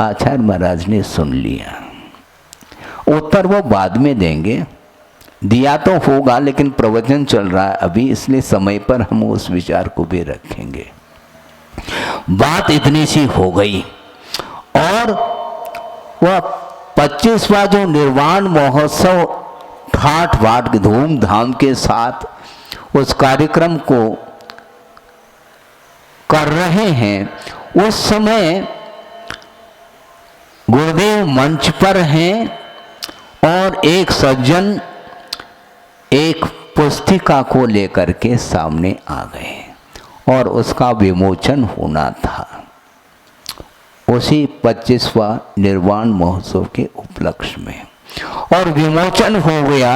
आचार्य महाराज ने सुन लिया। उत्तर वो बाद में देंगे, दिया तो होगा, लेकिन प्रवचन चल रहा है अभी, इसलिए समय पर हम उस विचार को भी रखेंगे। बात इतनी सी हो गई और वह 25वां जो निर्वाण महोत्सव ठाठ बाट धूमधाम के साथ उस कार्यक्रम को कर रहे हैं, उस समय गुरुदेव मंच पर हैं और एक सज्जन एक पुस्तिका को लेकर के सामने आ गए और उसका विमोचन होना था उसी 25वां निर्वाण महोत्सव के उपलक्ष्य में। और विमोचन हो गया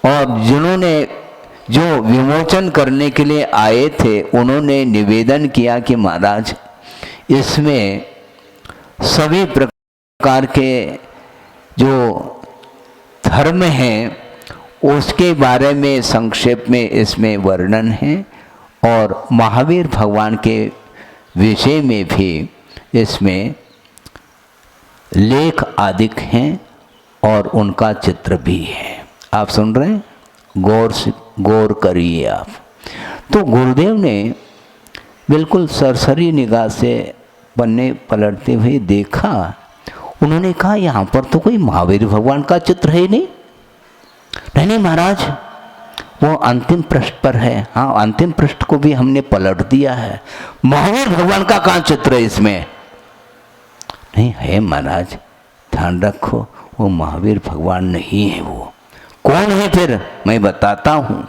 और जिन्होंने जो विमोचन करने के लिए आए थे उन्होंने निवेदन किया कि महाराज इसमें सभी प्रकार के जो धर्म हैं उसके बारे में संक्षेप में इसमें वर्णन है और महावीर भगवान के विषय में भी इसमें लेख आदि हैं और उनका चित्र भी है। आप सुन रहे हैं? गौर करिए आप। तो गुरुदेव ने बिल्कुल सरसरी निगाह से पन्ने पलटते हुए देखा। उन्होंने कहा यहाँ पर तो कोई महावीर भगवान का चित्र है ही नहीं। नहीं महाराज, वो अंतिम पृष्ठ पर है। हाँ, अंतिम पृष्ठ को भी हमने पलट दिया है। महावीर भगवान का कहाँ चित्र है इसमें? नहीं है महाराज, ध्यान रखो, वो महावीर भगवान नहीं है। वो कौन है फिर? मैं बताता हूँ।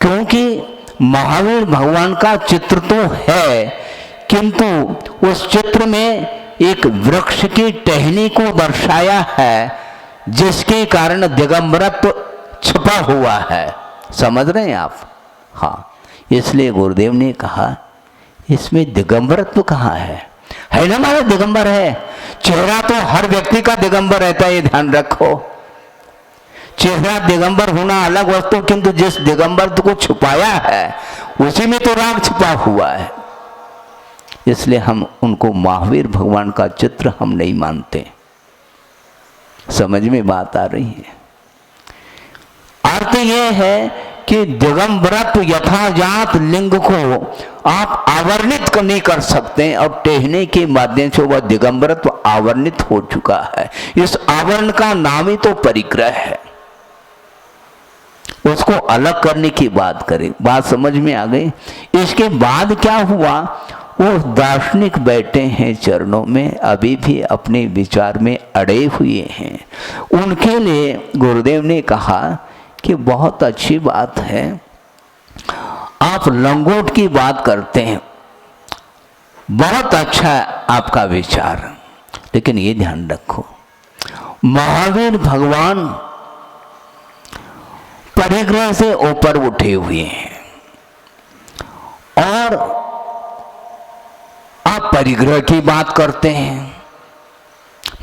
क्योंकि महावीर भगवान का चित्र तो है, किंतु उस चित्र में एक वृक्ष की टहनी को दर्शाया है जिसके कारण दिगंबरत्व छुपा हुआ है। समझ रहे हैं आप? हाँ, इसलिए गुरुदेव ने कहा इसमें दिगंबरत्व कहाँ है? है ना हमारा दिगंबर है। चेहरा तो हर व्यक्ति का दिगंबर रहता है, ये ध्यान रखो। चेहरा दिगंबर होना अलग वस्तु, किंतु जिस दिगंबर को छुपाया है उसी में तो राग छुपा हुआ है। इसलिए हम उनको महावीर भगवान का चित्र हम नहीं मानते। समझ में बात आ रही है? अर्थ यह है कि दिगंबरत्व यथाजात लिंग को आप आवरणित नहीं कर सकते और टहने के माध्यम से वह दिगंबरत्व आवरणित हो चुका है। इस आवरण का नाम ही तो परिग्रह है। उसको अलग करने की बात करें। बात समझ में आ गई? इसके बाद क्या हुआ? वो दार्शनिक बैठे हैं चरणों में, अभी भी अपने विचार में अड़े हुए हैं। उनके लिए गुरुदेव ने कहा कि बहुत अच्छी बात है, आप लंगोट की बात करते हैं, बहुत अच्छा है आपका विचार, लेकिन ये ध्यान रखो महावीर भगवान परिग्रह से ऊपर उठे हुए हैं और आप परिग्रह की बात करते हैं।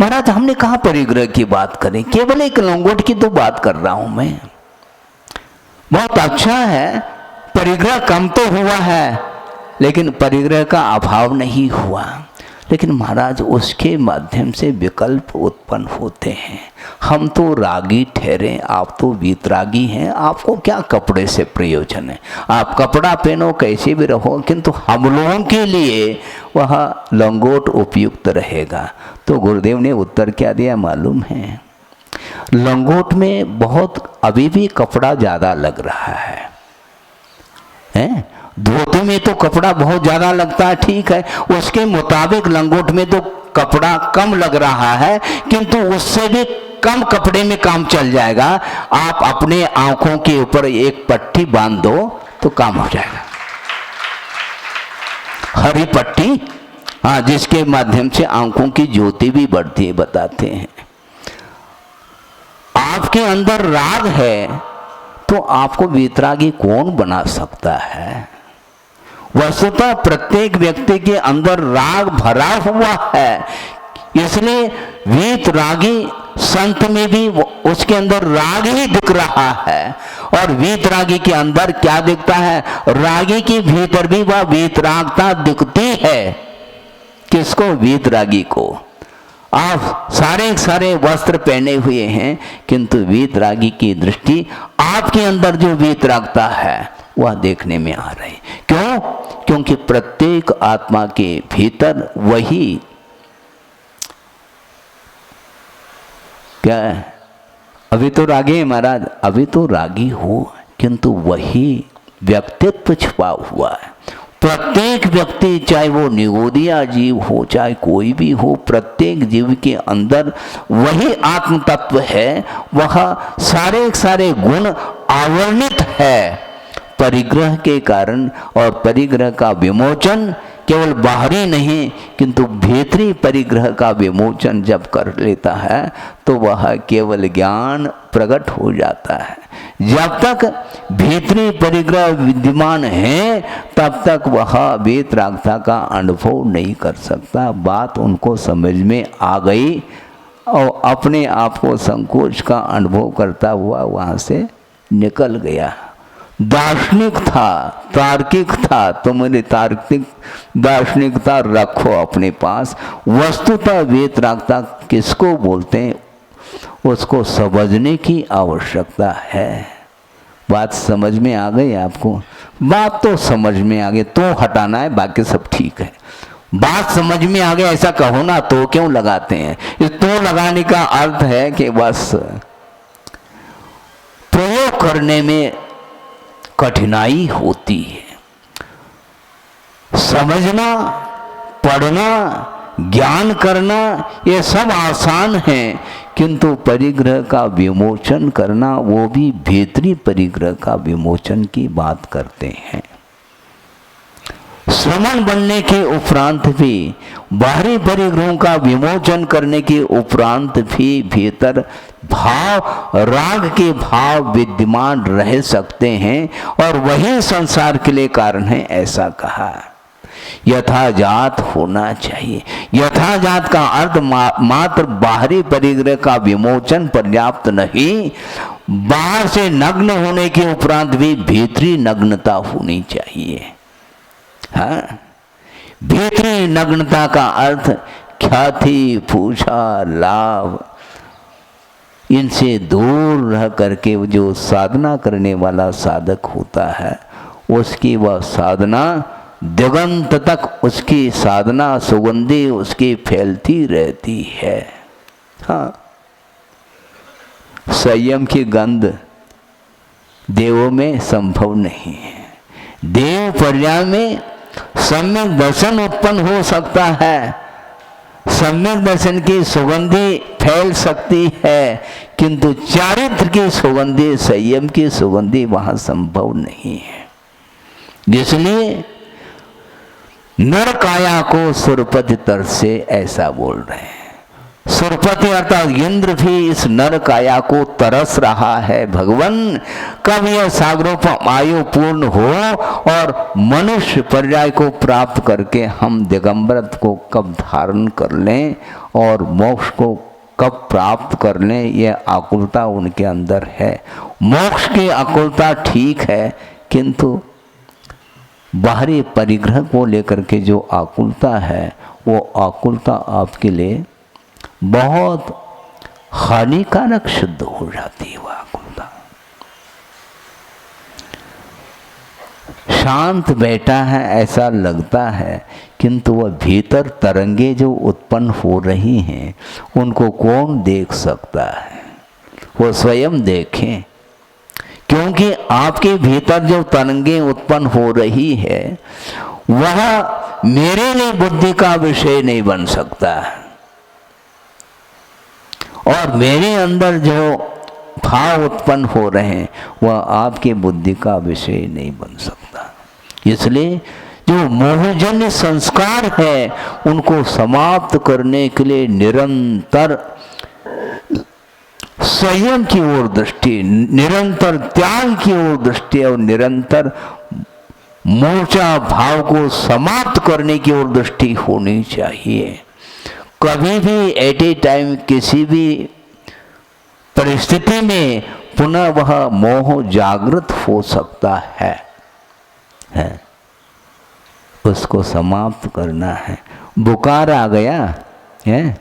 महाराज हमने कहा परिग्रह की बात करें, केवल एक लंगोट की तो बात कर रहा हूं मैं। बहुत अच्छा है, परिग्रह कम तो हुआ है, लेकिन परिग्रह का अभाव नहीं हुआ। लेकिन महाराज उसके माध्यम से विकल्प उत्पन्न होते हैं। हम तो रागी ठहरे, आप तो वीतरागी हैं, आपको क्या कपड़े से प्रयोजन है? आप कपड़ा पहनो, कैसे भी रहो, किंतु हम लोगों के लिए वह लंगोट उपयुक्त रहेगा। तो गुरुदेव ने उत्तर क्या दिया मालूम है? लंगोट में बहुत अभी भी कपड़ा ज़्यादा लग रहा है, हैं? धोती में तो कपड़ा बहुत ज़्यादा लगता है, ठीक है, उसके मुताबिक लंगोट में तो कपड़ा कम लग रहा है, किंतु उससे भी कम कपड़े में काम चल जाएगा। आप अपने आंखों के ऊपर एक पट्टी बांध दो तो काम हो जाएगा, हरी पट्टी, हाँ, जिसके माध्यम से आंखों की ज्योति भी बढ़ती है। बताते हैं आपके अंदर राग है तो आपको वीतरागी कौन बना सकता है? वस्तुतः प्रत्येक व्यक्ति के अंदर राग भरा हुआ है, इसलिए वीतरागी संत में भी उसके अंदर राग ही दिख रहा है। और वीतरागी के अंदर क्या दिखता है? रागी के भीतर भी वह वीतरागता दिखती है। किसको? वीतरागी को। आप सारे वस्त्र पहने हुए हैं, किंतु वीतरागी की दृष्टि आपके अंदर जो वीतरागता है वह देखने में आ रही। क्यों? क्योंकि प्रत्येक आत्मा के भीतर वही क्या है? अभी तो रागी है महाराज, अभी तो रागी हो, किंतु वही व्यक्तित्व छुपा हुआ है। प्रत्येक व्यक्ति, चाहे वो निगोदिया जीव हो, चाहे कोई भी हो, प्रत्येक जीव के अंदर वही आत्म तत्व है, वह सारे गुण आवरणित है परिग्रह के कारण। और परिग्रह का विमोचन केवल बाहरी नहीं, किंतु भीतरी परिग्रह का विमोचन जब कर लेता है तो वह केवल ज्ञान प्रकट हो जाता है। जब तक भीतरी परिग्रह विद्यमान है तब तक वह वीतरागता का अनुभव नहीं कर सकता। बात उनको समझ में आ गई और अपने आप को संकोच का अनुभव करता हुआ वहाँ से निकल गया। दार्शनिक था, तार्किक था, तुमने तार्किक दार्शनिकता रखो अपने पास। वस्तुतः वीतरागता किसको बोलते हैं उसको समझने की आवश्यकता है। बात समझ में आ गई आपको? बात तो समझ में आ गई, तो हटाना है, बाकी सब ठीक है। बात समझ में आ गया ऐसा कहो ना, तो क्यों लगाते हैं? इस तो लगाने का अर्थ है कि बस प्रयोग करने में कठिनाई होती है। समझना, पढ़ना, ज्ञान करना ये सब आसान है, किंतु परिग्रह का विमोचन करना, वो भी भीतरी परिग्रह का विमोचन की बात करते हैं। श्रमण बनने के उपरांत भी, बाहरी परिग्रहों का विमोचन करने के उपरांत भी भीतर भाव, राग के भाव विद्यमान रह सकते हैं और वही संसार के लिए कारण है, ऐसा कहा। यथाजात होना चाहिए। यथाजात का अर्थ मात्र बाहरी परिग्रह का विमोचन पर्याप्त नहीं, बाहर से नग्न होने के उपरांत भी भीतरी नग्नता होनी चाहिए। हाँ, भीतरी नग्नता का अर्थ ख्याति, पूछा, लाभ, इनसे दूर रह करके जो साधना करने वाला साधक होता है उसकी वह साधना दिगंत तक, उसकी साधना सुगंधी उसकी फैलती रहती है। हाँ, संयम की गंध देवों में संभव नहीं है। देव पर्याय में सम्यक दर्शन उत्पन्न हो सकता है, सम्यक दर्शन की सुगंधी फैल सकती है, किंतु चारित्र की सुगंधी, संयम की सुगंधी वहां संभव नहीं है। इसलिए नर काया को सुरपति तरसे, ऐसा बोल रहे हैं। सुरपति अर्थात इंद्र भी इस नर काया को तरस रहा है, भगवान कब यह सागरोपम आयु पूर्ण हो और मनुष्य पर्याय को प्राप्त करके हम दिगंबरत को कब धारण कर लें और मोक्ष को कब प्राप्त कर लें, यह आकुलता उनके अंदर है। मोक्ष की आकुलता ठीक है, किंतु बाहरी परिग्रह को लेकर के जो आकुलता है, वो आकुलता आपके लिए बहुत हानिकारक सिद्ध हो जाती है। वह आकुलता शांत बैठा है ऐसा लगता है, किंतु वह भीतर तरंगे जो उत्पन्न हो रही हैं उनको कौन देख सकता है? वो स्वयं देखें, क्योंकि आपके भीतर जो तरंगे उत्पन्न हो रही है वह मेरे लिए बुद्धि का विषय नहीं बन सकता है, और मेरे अंदर जो भाव उत्पन्न हो रहे हैं वह आपके बुद्धि का विषय नहीं बन सकता। इसलिए जो मोहजन्य संस्कार है उनको समाप्त करने के लिए निरंतर संयम की ओर दृष्टि, निरंतर त्याग की ओर दृष्टि और निरंतर मोर्चा भाव को समाप्त करने की ओर दृष्टि होनी चाहिए। कभी भी एट ए टाइम किसी भी परिस्थिति में पुनः वह मोह जागृत हो सकता है, उसको समाप्त करना है। बुखार आ गया है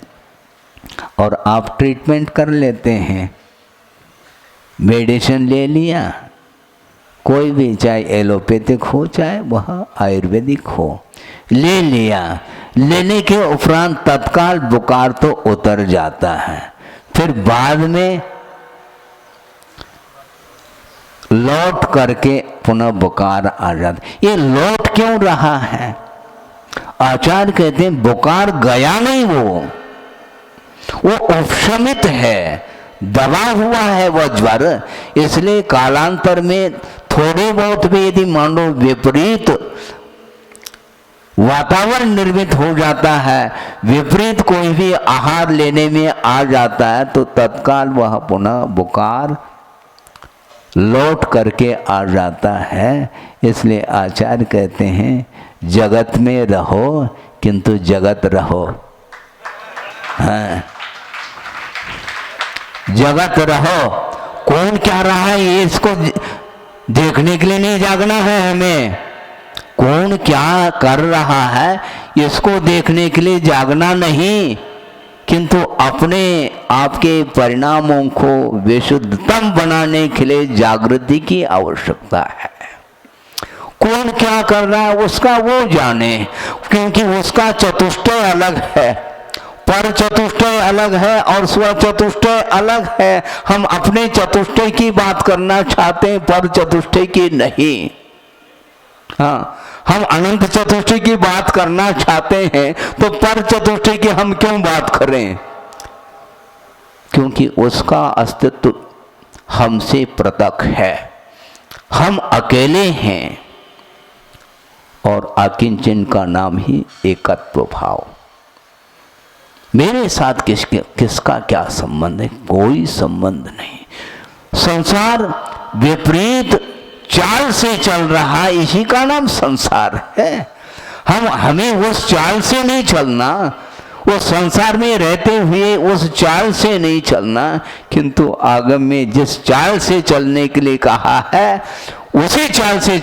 और आप ट्रीटमेंट कर लेते हैं, मेडिसिन ले लिया, कोई भी चाहे एलोपैथिक हो चाहे वह आयुर्वेदिक हो, ले लिया, लेने के उपरांत तत्काल बुखार तो उतर जाता है, फिर बाद में लौट करके पुनः बुखार आ जाता। ये लौट क्यों रहा है? आचार्य कहते हैं बुखार गया नहीं, वो उपशमित है, दबा हुआ है वह ज्वर। इसलिए कालांतर में थोड़े बहुत भी यदि मान लो विपरीत वातावरण निर्मित हो जाता है, विपरीत कोई भी आहार लेने में आ जाता है, तो तत्काल वह पुनः बुखार लौट करके आ जाता है। इसलिए आचार्य कहते हैं जगत में रहो किंतु जगत रहो। हाँ, जगत रहो। कौन क्या रहा है ये इसको देखने के लिए नहीं जागना है हमें, कौन क्या कर रहा है इसको देखने के लिए जागना नहीं, किंतु अपने आपके परिणामों को विशुद्धतम बनाने के लिए जागृति की आवश्यकता है। कौन क्या कर रहा है उसका वो जाने, क्योंकि उसका चतुष्टय अलग है, पर चतुष्टय अलग है और स्व चतुष्टय अलग है। हम अपने चतुष्टय की बात करना चाहते हैं, पर चतुष्टय की नहीं। हाँ, हम अनंत चतुष्टय की बात करना चाहते हैं, तो पर चतुष्टय की हम क्यों बात करें? क्योंकि उसका अस्तित्व हमसे पृथक है, हम अकेले हैं, और अकिंचन का नाम ही एकत्व भाव। मेरे साथ किसका क्या संबंध है? कोई संबंध नहीं। संसार विपरीत चाल से चल रहा है, इसी का नाम संसार है। हमें उस चाल से नहीं चलना, वो संसार में रहते हुए उस चाल से नहीं चलना, किंतु आगम में जिस चाल से चलने के लिए कहा है उसी चाल से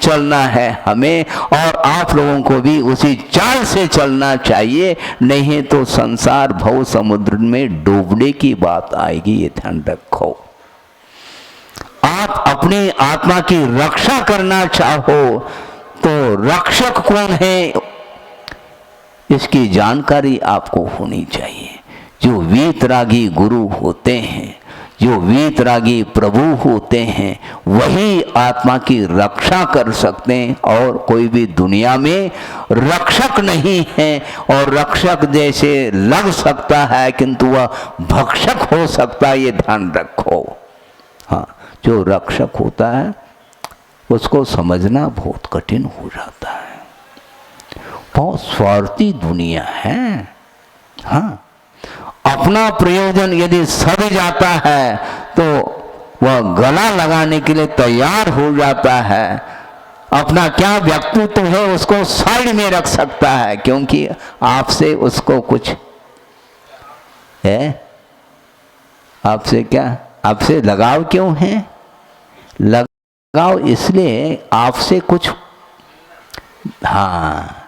चलना है हमें, और आप लोगों को भी उसी चाल से चलना चाहिए। नहीं तो संसार भव समुद्र में डूबने की बात आएगी, ये ध्यान रखो। आप अपनी आत्मा की रक्षा करना चाहो तो रक्षक कौन है इसकी जानकारी आपको होनी चाहिए। जो वीतरागी गुरु होते हैं, जो वीतरागी प्रभु होते हैं वही आत्मा की रक्षा कर सकते हैं, और कोई भी दुनिया में रक्षक नहीं है। और रक्षक जैसे लग सकता है किंतु वह भक्षक हो सकता है, ये ध्यान रखो। हाँ, जो रक्षक होता है उसको समझना बहुत कठिन हो जाता है। बहुत स्वार्थी दुनिया है। हाँ, अपना प्रयोजन यदि सध जाता है तो वह गला लगाने के लिए तैयार हो जाता है। अपना क्या व्यक्तित्व है उसको साइड में रख सकता है, क्योंकि आपसे उसको कुछ है। आपसे क्या, आपसे लगाव क्यों है? लगाव इसलिए आपसे कुछ, हाँ,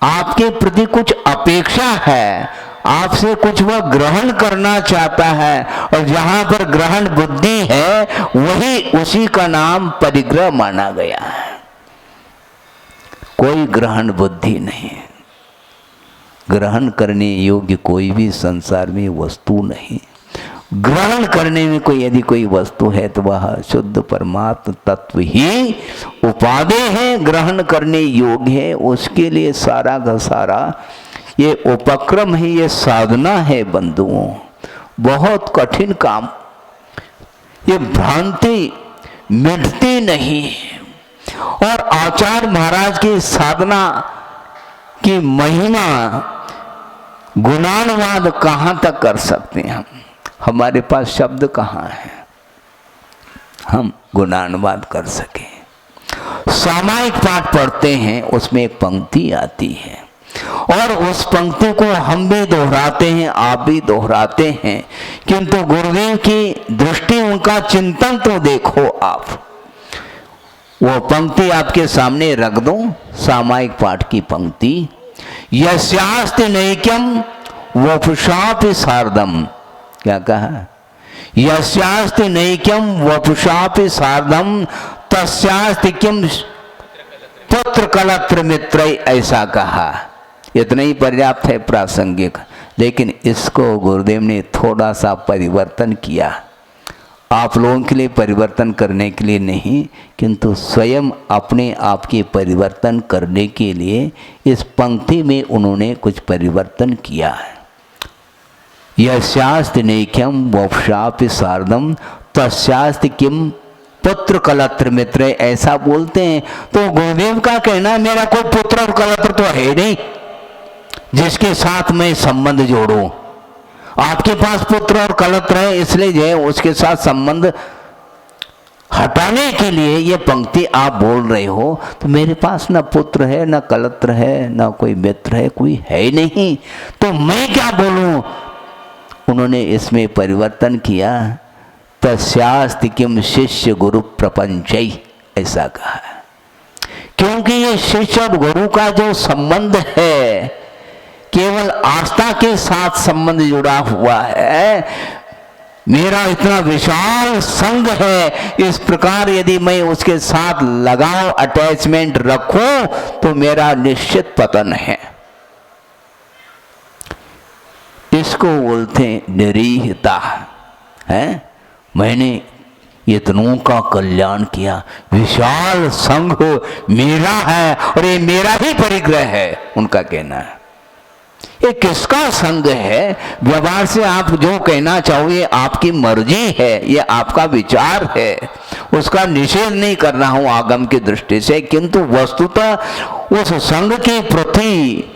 आपके प्रति कुछ अपेक्षा है, आपसे कुछ वह ग्रहण करना चाहता है। और जहां पर ग्रहण बुद्धि है वही उसी का नाम परिग्रह माना गया है। कोई ग्रहण बुद्धि नहीं, ग्रहण करने योग्य कोई भी संसार में वस्तु नहीं। ग्रहण करने में कोई यदि कोई वस्तु है तो वह शुद्ध परमात्म तत्व ही उपादेय है, ग्रहण करने योग्य है। उसके लिए सारा का सारा ये उपक्रम है, ये साधना है बंधुओं, बहुत कठिन काम। ये भ्रांति मिटती नहीं। और आचार्य महाराज की साधना की महिमा गुणानुवाद कहाँ तक कर सकते हैं हम? हमारे पास शब्द कहाँ है हम गुणानुवाद कर सके। सामायिक पाठ पढ़ते हैं, उसमें एक पंक्ति आती है और उस पंक्ति को हम भी दोहराते हैं, आप भी दोहराते हैं, किंतु गुरुदेव की दृष्टि, उनका चिंतन तो देखो आप। वो पंक्ति आपके सामने रख दो, सामायिक पाठ की पंक्ति। यस्यास्ति नैक्यम वपुषापि सार्धम, क्या कहा? यस्यास्ति नैक्यम वपुषापि सार्धम तस्यास्ति किम पुत्र कलत्र मित्र, ऐसा कहा। इतना ही पर्याप्त है प्रासंगिक, लेकिन इसको गुरुदेव ने थोड़ा सा परिवर्तन किया। आप लोगों के लिए परिवर्तन करने के लिए नहीं, किंतु स्वयं अपने आप के परिवर्तन करने के लिए इस पंक्ति में उन्होंने कुछ परिवर्तन किया है। यस्यास्ति नैक्यम वपुषापि सार्धम तस्यास्ति किम पुत्र कलत्र मित्र, ऐसा बोलते हैं। तो गुरुदेव का कहना, मेरा कोई पुत्र और कलत्र तो है नहीं जिसके साथ मैं संबंध जोड़ूं। आपके पास पुत्र और कलत्र है, इसलिए जो है उसके साथ संबंध हटाने के लिए ये पंक्ति आप बोल रहे हो। तो मेरे पास ना पुत्र है, ना कलत्र है, ना कोई मित्र है, कोई है नहीं, तो मैं क्या बोलूं? उन्होंने इसमें परिवर्तन किया। तस्यास्ति किम शिष्य गुरु प्रपंचै, ऐसा कहा। क्योंकि ये शिष्य और गुरु का जो संबंध है केवल आस्था के साथ संबंध जुड़ा हुआ है। मेरा इतना विशाल संग है, इस प्रकार यदि मैं उसके साथ लगाव, अटैचमेंट रखूं तो मेरा निश्चित पतन है। इसको बोलते हैं निरीहता है। मैंने इतनों का कल्याण किया, विशाल संघ मेरा है और ये मेरा ही परिग्रह है, उनका कहना है। ये किसका संग है? व्यवहार से आप जो कहना चाहोगे आपकी मर्जी है, ये आपका विचार है, उसका निषेध नहीं कर रहा हूं आगम की दृष्टि से, किंतु वस्तुतः उस संग के प्रति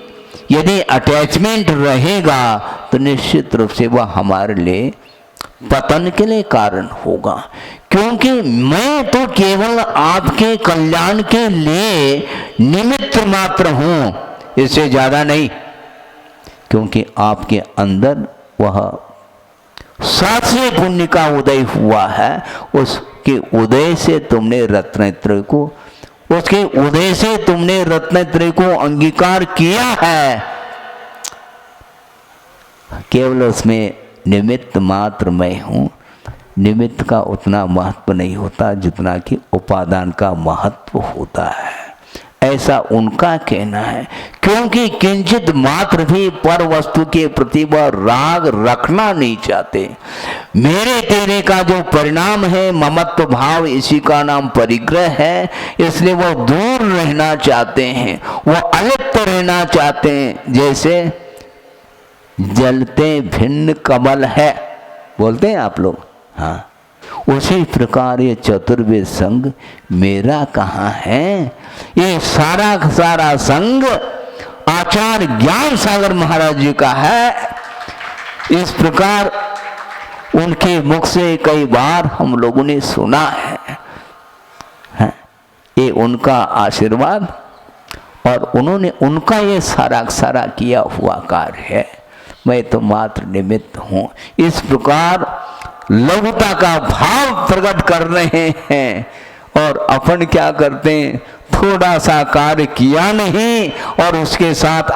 यदि अटैचमेंट रहेगा तो निश्चित रूप से वह हमारे लिए पतन के लिए कारण होगा। क्योंकि मैं तो केवल आपके कल्याण के लिए निमित्त मात्र हूं, इससे ज्यादा नहीं। क्योंकि आपके अंदर वह सातवें पुण्य का उदय हुआ है, उसके उदय से तुमने रत्नत्रय को, उसके उदय से तुमने रत्नत्रय को अंगीकार किया है। केवल उसमें निमित्त मात्र मैं हूं। निमित्त का उतना महत्व नहीं होता जितना कि उपादान का महत्व होता है। ऐसा उनका कहना है। क्योंकि किंचित मात्र भी पर वस्तु के प्रति वह राग रखना नहीं चाहते। मेरे तेरे का जो परिणाम है ममत्व भाव, इसी का नाम परिग्रह है। इसलिए वो दूर रहना चाहते हैं, वो अलिप्त रहना चाहते हैं। जैसे जलते भिन्न कमल है, बोलते हैं आप लोग, हाँ, उसी प्रकार ये चतुर्वेद संग मेरा कहाँ है। ये सारा का सारा संग आचार्य ज्ञान सागर महाराज जी का है। इस प्रकार उनके मुख से कई बार हम लोगों ने सुना है। ये उनका आशीर्वाद और उन्होंने उनका ये सारा सारा किया हुआ कार्य है। मैं तो मात्र निमित्त हूँ। इस प्रकार लघुता का भाव प्रकट कर रहे हैं और अपन क्या करते हैं, थोड़ा सा कार्य किया नहीं और उसके साथ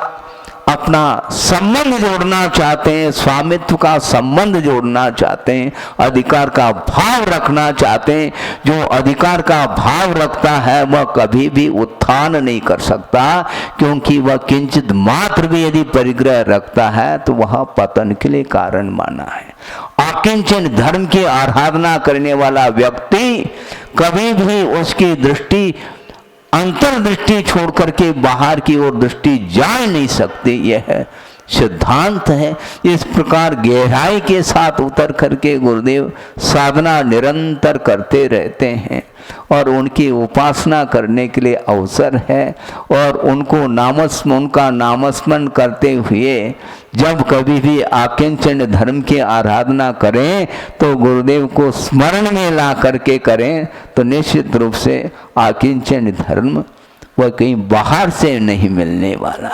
अपना संबंध जोड़ना चाहते हैं, स्वामित्व का संबंध जोड़ना चाहते हैं, अधिकार का भाव रखना चाहते हैं। जो अधिकार का भाव रखता है वह कभी भी उत्थान नहीं कर सकता, क्योंकि वह किंचित मात्र भी यदि परिग्रह रखता है तो वह पतन के लिए कारण माना है। आकिंचन धर्म की आराधना करने वाला व्यक्ति कभी भी उसकी दृष्टि अंतर्दृष्टि छोड़ करके बाहर की ओर दृष्टि जा नहीं सकती। यह सिद्धांत है। इस प्रकार गहराई के साथ उतर करके गुरुदेव साधना निरंतर करते रहते हैं और उनकी उपासना करने के लिए अवसर है। और उनको उनका नामस्मरण करते हुए जब कभी भी आकिंचन धर्म की आराधना करें तो गुरुदेव को स्मरण में ला करके करें तो निश्चित रूप से आकिंचन धर्म वह कहीं बाहर से नहीं मिलने वाला।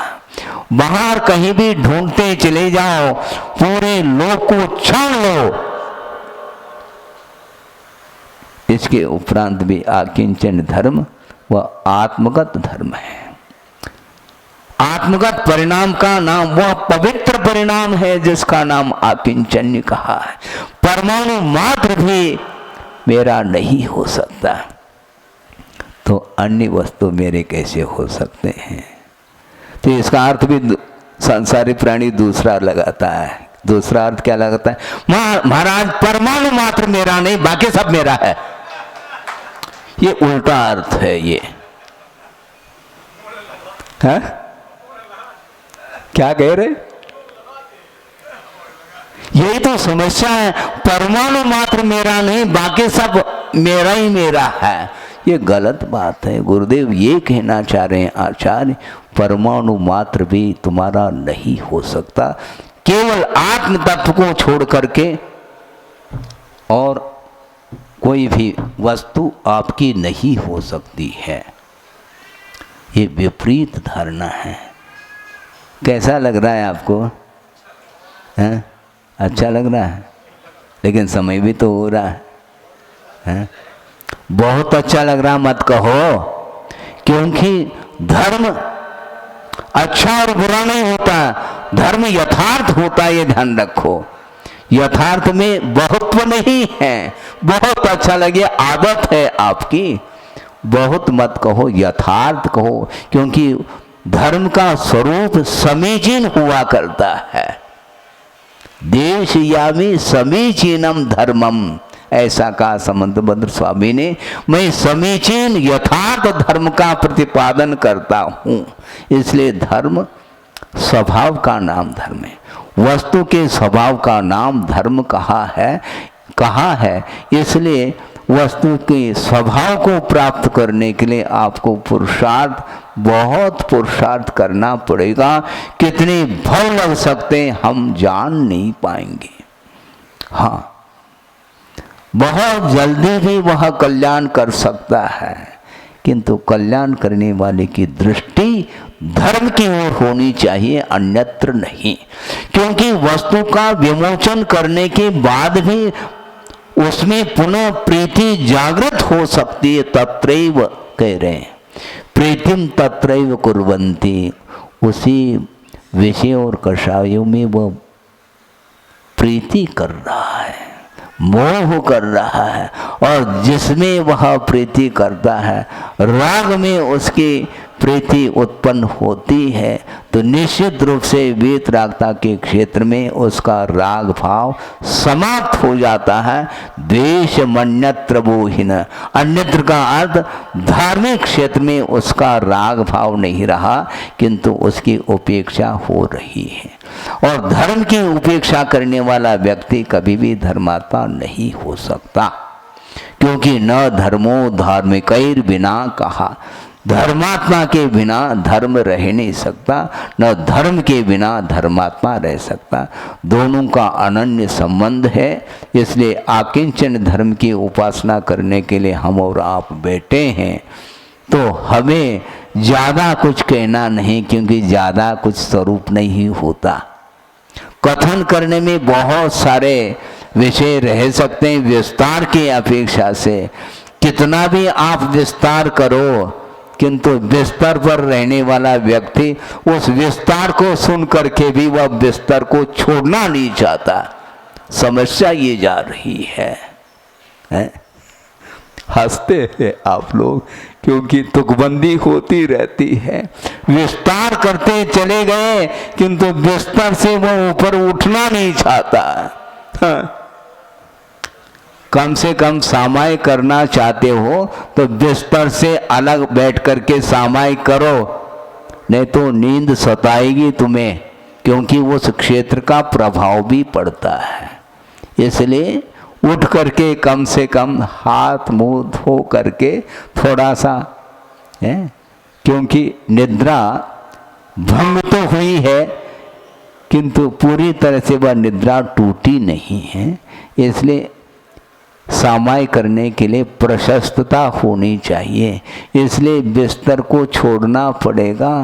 बाहर कहीं भी ढूंढते चले जाओ, पूरे लोक को छान लो, इसके उपरांत भी आकिंचन धर्म वह आत्मगत धर्म है। आत्मगत परिणाम का नाम वह पवित्र परिणाम है जिसका नाम आकिंचन्य कहा है। परमाणु मात्र भी मेरा नहीं हो सकता तो अन्य वस्तु मेरे कैसे हो सकते हैं। तो इसका अर्थ भी संसारी प्राणी दूसरा लगाता है। दूसरा अर्थ क्या लगाता है, महाराज परमाणु मात्र मेरा नहीं, बाकी सब मेरा है। ये उल्टा अर्थ है। ये है क्या कह रहे, यही तो समस्या है। परमाणु मात्र मेरा नहीं, बाकी सब मेरा ही मेरा है। ये गलत बात है। गुरुदेव ये कहना चाह रहे हैं आचार्य, परमाणु मात्र भी तुम्हारा नहीं हो सकता। केवल आत्म तत्व को छोड़ करके और कोई भी वस्तु आपकी नहीं हो सकती है। ये विपरीत धारणा है। कैसा लग रहा है आपको? हैं? अच्छा लग रहा है, लेकिन समय भी तो हो रहा है। बहुत अच्छा लग रहा मत कहो, क्योंकि धर्म अच्छा और बुरा नहीं होता, धर्म यथार्थ होता है। ये ध्यान रखो, यथार्थ में बहुत्व नहीं है। बहुत अच्छा लगे, आदत है आपकी, बहुत मत कहो, यथार्थ कहो, क्योंकि धर्म का स्वरूप समीचीन हुआ करता है। देश यामी समीचीनम धर्मम, ऐसा कहा समंतभद्र स्वामी ने। मैं समीचीन यथार्थ धर्म का प्रतिपादन करता हूँ। इसलिए धर्म स्वभाव का नाम धर्म है, वस्तु के स्वभाव का नाम धर्म कहा है। इसलिए वस्तु के स्वभाव को प्राप्त करने के लिए आपको पुरुषार्थ, बहुत पुरुषार्थ करना पड़ेगा। कितने भव लग सकते हैं हम जान नहीं पाएंगे। हाँ, बहुत जल्दी भी वह कल्याण कर सकता है, किंतु कल्याण करने वाले की दृष्टि धर्म की ओर होनी चाहिए, अन्यत्र नहीं। क्योंकि वस्तु का विमोचन करने के बाद भी उसमें पुनः प्रीति जागृत हो सकती है। तत्रैव कह रहे हैं, प्रीतिम तत्रैव कुर्वन्ति, उसी विषय और कषायों में वह प्रीति कर रहा है, मोह कर रहा है। और जिसमें वह प्रीति करता है, राग में उसकी प्रीति उत्पन्न होती है तो निश्चित रूप से वीतरागता के क्षेत्र में उसका राग भाव समाप्त हो जाता है। द्वेष मन्यत्र मोहिन, अन्यत्र का अर्थ धार्मिक क्षेत्र में उसका राग भाव नहीं रहा किंतु उसकी उपेक्षा हो रही है। और धर्म की उपेक्षा करने वाला व्यक्ति कभी भी धर्मात्मा नहीं हो सकता, क्योंकि न धर्मो धार्मिकैर बिना कहा, धर्मात्मा के बिना धर्म रह नहीं सकता, न धर्म के बिना धर्मात्मा रह सकता। दोनों का अनन्य संबंध है। इसलिए आकिंचन धर्म की उपासना करने के लिए हम और आप बैठे हैं तो हमें ज़्यादा कुछ कहना नहीं, क्योंकि ज़्यादा कुछ स्वरूप नहीं होता। कथन करने में बहुत सारे विषय रह सकते हैं विस्तार की अपेक्षा से। कितना भी आप विस्तार करो किंतु बिस्तर पर रहने वाला व्यक्ति उस विस्तार को सुन करके भी वह बिस्तर को छोड़ना नहीं चाहता। समस्या ये जा रही है? हंसते हैं आप लोग, क्योंकि तुकबंदी होती रहती है। विस्तार करते चले गए किंतु बिस्तर से वो ऊपर उठना नहीं चाहता। हाँ। कम से कम सामायिक करना चाहते हो तो बिस्तर से अलग बैठ करके सामायिक करो, नहीं तो नींद सताएगी तुम्हें, क्योंकि उस क्षेत्र का प्रभाव भी पड़ता है। इसलिए उठ करके कम से कम हाथ मुंह धो करके थोड़ा सा है, क्योंकि निद्रा भंग तो हुई है किंतु पूरी तरह से वह निद्रा टूटी नहीं है। इसलिए सामायिक करने के लिए प्रशस्तता होनी चाहिए, इसलिए बिस्तर को छोड़ना पड़ेगा।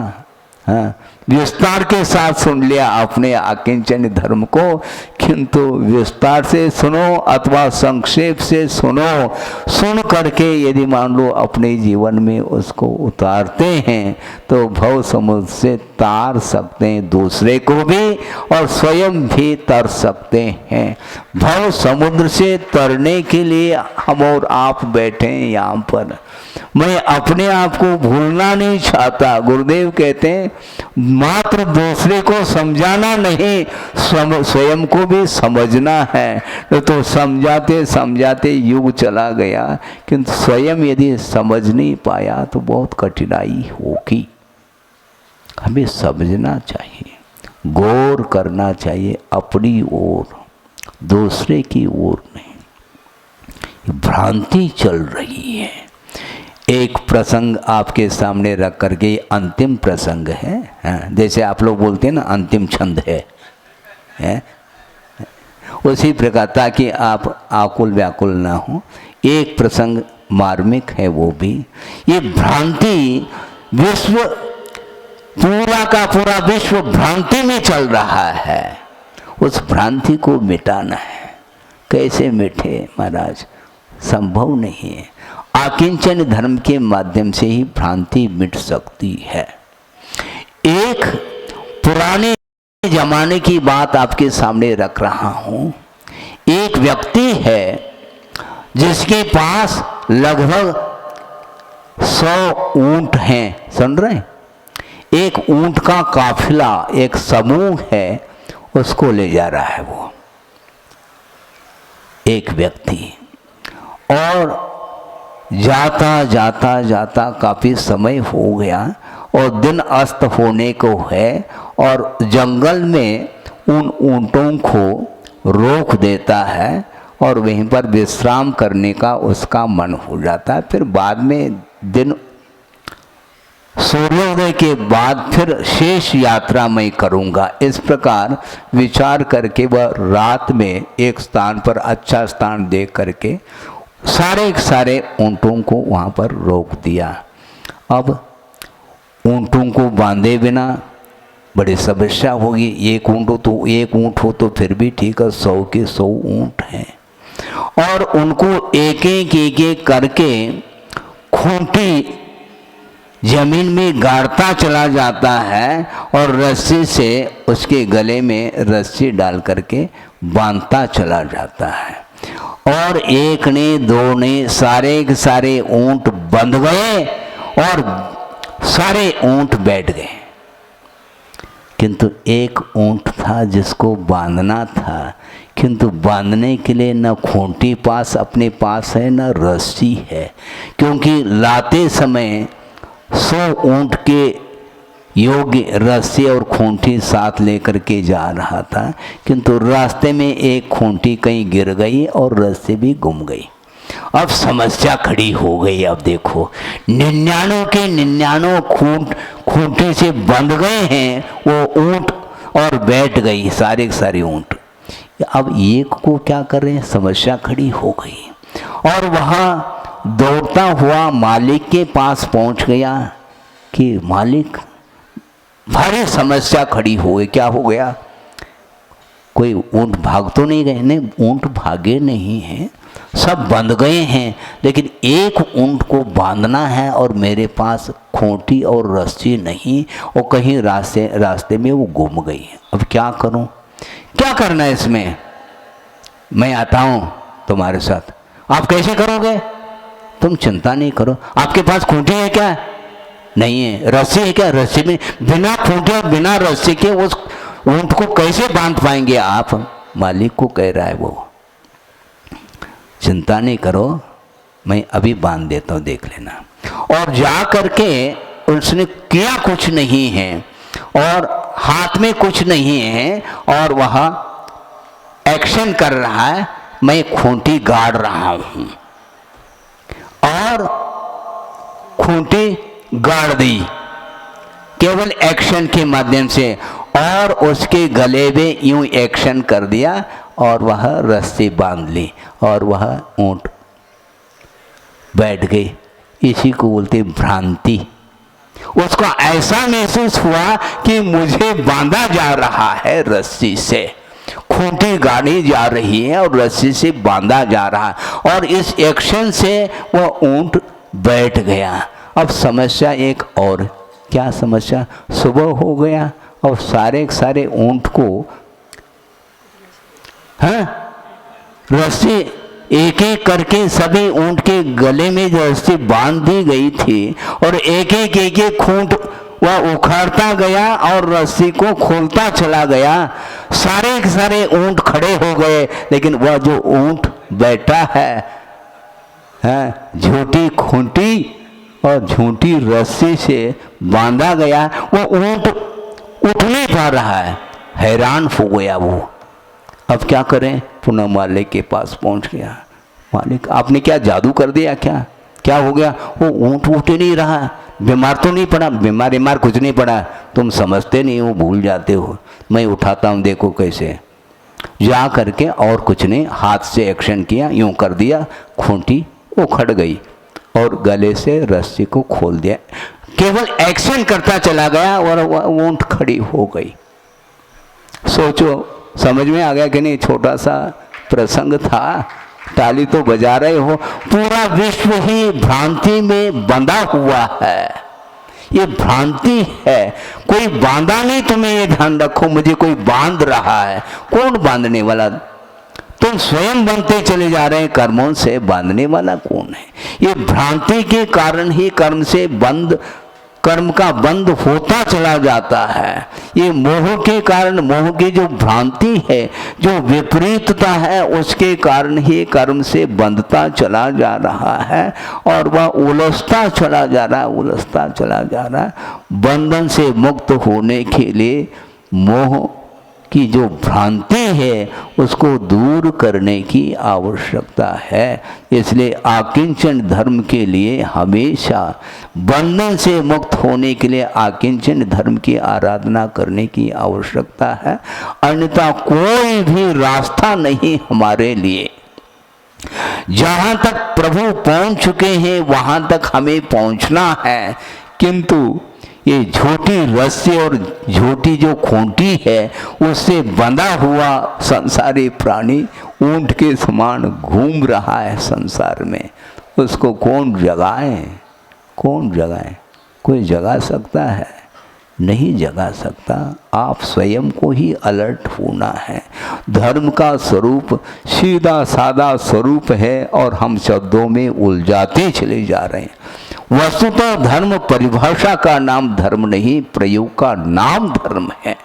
हाँ, विस्तार के साथ सुन लिया अपने आकिंचन धर्म को, किंतु विस्तार से सुनो अथवा संक्षेप से सुनो, सुन करके यदि मान लो अपने जीवन में उसको उतारते हैं तो भव समुद्र से तार सकते हैं दूसरे को भी और स्वयं भी तर सकते हैं। भव समुद्र से तरने के लिए हम और आप बैठे हैं यहाँ पर। मैं अपने आप को भूलना नहीं चाहता। गुरुदेव कहते हैं मात्र दूसरे को समझाना नहीं, स्वयं को भी समझना है। तो समझाते समझाते युग चला गया, किंतु स्वयं यदि समझ नहीं पाया तो बहुत कठिनाई होगी। हमें समझना चाहिए, गौर करना चाहिए अपनी ओर, दूसरे की ओर नहीं। भ्रांति चल रही है। एक प्रसंग आपके सामने रख करके, अंतिम प्रसंग है। जैसे आप लोग बोलते हैं ना अंतिम छंद है, उसी प्रकार, ताकि आप आकुल व्याकुल ना हो। एक प्रसंग मार्मिक है वो भी। ये भ्रांति विश्व, पूरा का पूरा विश्व भ्रांति में चल रहा है। उस भ्रांति को मिटाना है। कैसे मिटे महाराज? संभव नहीं है। आकिंचन धर्म के माध्यम से ही भ्रांति मिट सकती है। एक पुराने जमाने की बात आपके सामने रख रहा हूं। एक व्यक्ति है जिसके पास लगभग 100 ऊंट हैं। सुन रहे हैं? एक ऊंट का काफिला, एक समूह है, उसको ले जा रहा है वो एक व्यक्ति। और जाता जाता जाता काफ़ी समय हो गया और दिन अस्त होने को है, और जंगल में उन ऊँटों को रोक देता है और वहीं पर विश्राम करने का उसका मन हो जाता है। फिर बाद में दिन सूर्योदय के बाद फिर शेष यात्रा मैं करूँगा, इस प्रकार विचार करके वह रात में एक स्थान पर, अच्छा स्थान देख करके सारे ऊँटों को वहाँ पर रोक दिया। अब ऊँटों को बांधे बिना बड़ी समस्या होगी। एक ऊँट हो तो फिर भी ठीक है, 100 के 100 ऊँट हैं, और उनको एक एक करके खूंटी जमीन में गाड़ता चला जाता है और रस्सी से उसके गले में रस्सी डाल करके बांधता चला जाता है। और एक ने, दो ने, सारे के सारे ऊँट बंध गए और सारे ऊंट बैठ गए, किंतु एक ऊंट था जिसको बांधना था, किंतु बांधने के लिए न खूंटी पास अपने पास है न रस्सी है, क्योंकि लाते समय 100 ऊंट के योग्य रस्सी और खूंटी साथ लेकर के जा रहा था, किंतु रास्ते में एक खूंटी कहीं गिर गई और रस्सी भी गुम गई। अब समस्या खड़ी हो गई। अब देखो 99 के 99 खूंटी से बंध गए हैं वो ऊंट और बैठ गई सारे के सारे ऊंट। अब एक को क्या कर रहे हैं, समस्या खड़ी हो गई। और वहाँ दौड़ता हुआ मालिक के पास पहुँच गया कि मालिक भारी समस्या खड़ी हो गई। क्या हो गया, कोई ऊंट भाग तो नहीं गए? नहीं, ऊंट भागे नहीं हैं, सब बंध गए हैं, लेकिन एक ऊंट को बांधना है और मेरे पास खूंटी और रस्सी नहीं, और कहीं रास्ते में वो गुम गई। अब क्या करूं, क्या करना है इसमें? मैं आता हूं तुम्हारे साथ। आप कैसे करोगे? तुम चिंता नहीं करो। आपके पास खूंटी है क्या? नहीं है। रस्सी है क्या? रस्सी में बिना खूंटी और बिना रस्सी के उस ऊंट को कैसे बांध पाएंगे आप? मालिक को कह रहा है वो, चिंता नहीं करो, मैं अभी बांध देता हूँ, देख लेना। और जा करके उसने किया कुछ नहीं है और हाथ में कुछ नहीं है और वह एक्शन कर रहा है, मैं खूंटी गाड़ रहा हूँ, और खूंटी गाड़ दी केवल एक्शन के माध्यम से, और उसके गले में यूं एक्शन कर दिया और वह रस्सी बांध ली और वह ऊंट बैठ गई। इसी को बोलते भ्रांति। उसको ऐसा महसूस हुआ कि मुझे बांधा जा रहा है रस्सी से, खूंटी गाड़ी जा रही है और रस्सी से बांधा जा रहा है, और इस एक्शन से वह ऊंट बैठ गया। अब समस्या एक और, क्या समस्या? सुबह हो गया और सारे ऊंट को रस्सी एक एक करके सभी ऊंट के गले में जो रस्सी बांध दी गई थी, और एक एक खूंट वह उखाड़ता गया और रस्सी को खोलता चला गया। सारे के सारे ऊंट खड़े हो गए, लेकिन वह जो ऊंट बैठा है झूठी खूंटी और झूठी रस्सी से बांधा गया, वो ऊंट उठ नहीं पा रहा है। हैरान हो गया वो। अब क्या करें? पुनः मालिक के पास पहुंच गया। मालिक, आपने क्या जादू कर दिया? क्या हो गया? वो ऊंट उठ ही नहीं रहा। बीमार तो नहीं पड़ा? बीमार कुछ नहीं पड़ा, तुम समझते नहीं हो, भूल जाते हो। मैं उठाता हूँ, देखो कैसे। जा करके और कुछ नहीं, हाथ से एक्शन किया, यूं कर दिया, खूंटी उखड़ गई और गले से रस्सी को खोल दिया। केवल एक्शन करता चला गया और ऊंट खड़ी हो गई। सोचो, समझ में आ गया कि नहीं? छोटा सा प्रसंग था, ताली तो बजा रहे हो। पूरा विश्व ही भ्रांति में बंधा हुआ है। ये भ्रांति है, कोई बांधा नहीं। तुम्हें ये ध्यान रखो, मुझे कोई बांध रहा है। कौन बांधने वाला? तुम स्वयं बनते चले जा रहे हैं कर्मों से, बांधने वाला कौन है? ये भ्रांति के कारण ही कर्म का बंद होता चला जाता है। ये मोह के कारण, मोह की जो भ्रांति है, जो विपरीतता है, उसके कारण ही कर्म से बंधता चला जा रहा है और वह उलझता चला जा रहा है। बंधन से मुक्त होने के लिए मोह की जो भ्रांति है उसको दूर करने की आवश्यकता है। इसलिए आकिंचन धर्म के लिए हमेशा बंधन से मुक्त होने के लिए आकिंचन धर्म की आराधना करने की आवश्यकता है, अन्यथा कोई भी रास्ता नहीं हमारे लिए। जहाँ तक प्रभु पहुँच चुके हैं वहाँ तक हमें पहुँचना है, किंतु ये झूठी रस्सी और झूठी जो खूंटी है उससे बंधा हुआ संसारी प्राणी ऊंट के समान घूम रहा है संसार में। उसको कौन जगाए? कोई जगा सकता है? नहीं जगा सकता। आप स्वयं को ही अलर्ट होना है। धर्म का स्वरूप सीधा सादा स्वरूप है और हम शब्दों में उलझाते चले जा रहे हैं। वस्तुतः धर्म परिभाषा का नाम धर्म नहीं, प्रयोग का नाम धर्म है।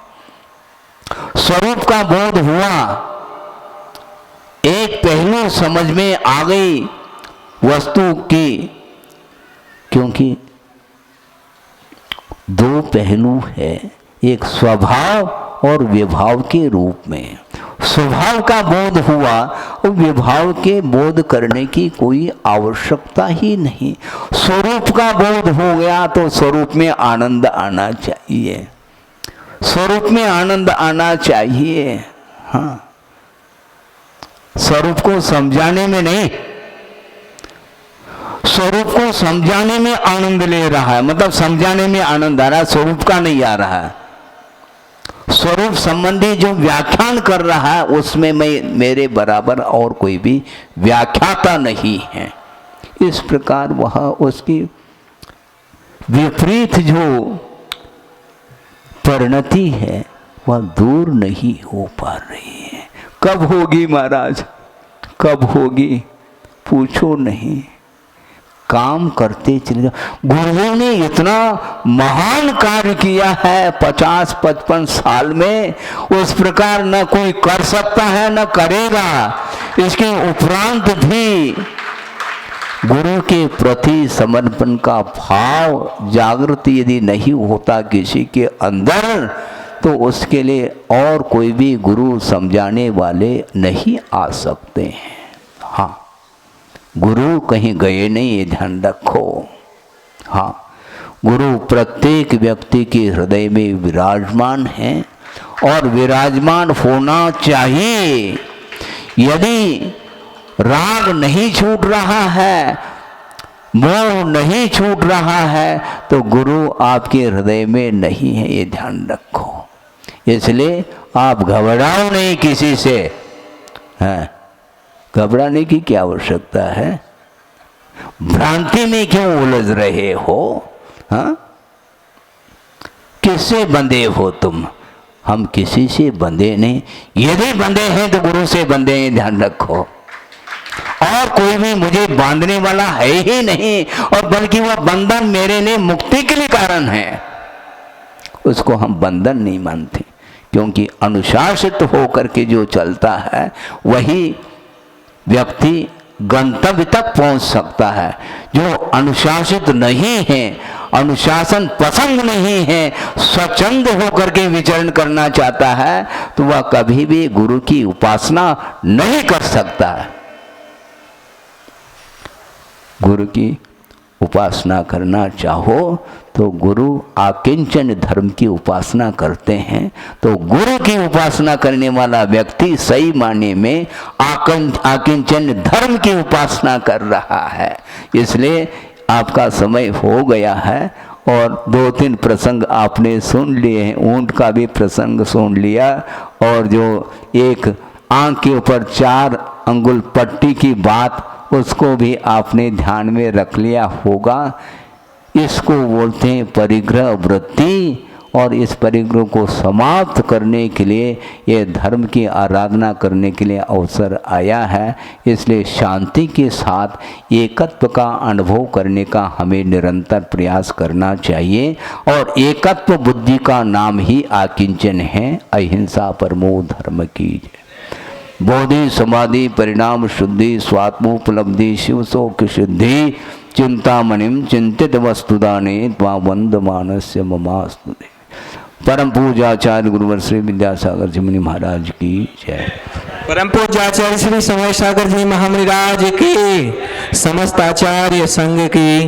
स्वरूप का बोध हुआ, एक पहलू समझ में आ गई वस्तु की, क्योंकि दो पहलू है, एक स्वभाव और विभाव के रूप में। स्वभाव का बोध हुआ और विभाव के बोध करने की कोई आवश्यकता ही नहीं। स्वरूप का बोध हो गया तो स्वरूप में आनंद आना चाहिए, स्वरूप में आनंद आना चाहिए। हाँ, स्वरूप को समझाने में नहीं, स्वरूप को समझाने में आनंद ले रहा है, मतलब समझाने में आनंद आ रहा है, स्वरूप का नहीं आ रहा है। स्वरूप संबंधी जो व्याख्यान कर रहा है उसमें मेरे बराबर और कोई भी व्याख्याता नहीं है। इस प्रकार वह उसकी विपरीत जो परिणति है वह दूर नहीं हो पा रही है। कब होगी महाराज, कब होगी पूछो नहीं, काम करते चले जाओ। गुरुओं ने इतना महान कार्य किया है 50-55 साल में, उस प्रकार न कोई कर सकता है न करेगा। इसके उपरांत भी गुरु के प्रति समर्पण का भाव जागृत यदि नहीं होता किसी के अंदर, तो उसके लिए और कोई भी गुरु समझाने वाले नहीं आ सकते हैं। हाँ, गुरु कहीं गए नहीं, ये ध्यान रखो। हाँ, गुरु प्रत्येक व्यक्ति के हृदय में विराजमान है और विराजमान होना चाहिए। यदि राग नहीं छूट रहा है, मोह नहीं छूट रहा है, तो गुरु आपके हृदय में नहीं है, ये ध्यान रखो। इसलिए आप घबराओ नहीं किसी से। हाँ, घबराने की क्या आवश्यकता है? भ्रांति में क्यों उलझ रहे हो? हाँ, किससे बंधे हो तुम? हम किसी से बंधे नहीं, यदि बंधे हैं तो गुरु से बंधे हैं, ध्यान रखो। और कोई भी मुझे बांधने वाला है ही नहीं, और बल्कि वह बंधन मेरे लिए मुक्ति के लिए कारण है, उसको हम बंधन नहीं मानते। क्योंकि अनुशासित होकर के जो चलता है वही व्यक्ति गंतव्य तक पहुंच सकता है। जो अनुशासित नहीं है, अनुशासन पसंद नहीं है, स्वच्छंद होकर के विचरण करना चाहता है, तो वह कभी भी गुरु की उपासना नहीं कर सकता है। गुरु की उपासना करना चाहो तो गुरु आकिंचन धर्म की उपासना करते हैं। तो गुरु की उपासना करने वाला व्यक्ति सही माने में आकिंचन धर्म की उपासना कर रहा है। इसलिए आपका समय हो गया है और 2-3 प्रसंग आपने सुन लिए हैं। ऊंट का भी प्रसंग सुन लिया, और जो एक आंख के ऊपर 4 अंगुल पट्टी की बात, उसको भी आपने ध्यान में रख लिया होगा। इसको बोलते हैं परिग्रह वृत्ति, और इस परिग्रह को समाप्त करने के लिए, ये धर्म की आराधना करने के लिए अवसर आया है। इसलिए शांति के साथ एकत्व का अनुभव करने का हमें निरंतर प्रयास करना चाहिए। और एकत्व बुद्धि का नाम ही आकिंचन है। अहिंसा परमो धर्म की जय। बोधि समाधि परिणाम शुद्धि स्वात्मोपलब्धि शिव शोक सिद्धि चिंतामणिम चिंतित वस्तुदाने त्वां वंदमानस्य ममास्तु। परम पूज्याचार्य गुरुवर श्री विद्यासागर जी मुनि महाराज की जय। परम पूज्याचार्य श्री समय सागर जी महाराज की, समस्त आचार्य संघ की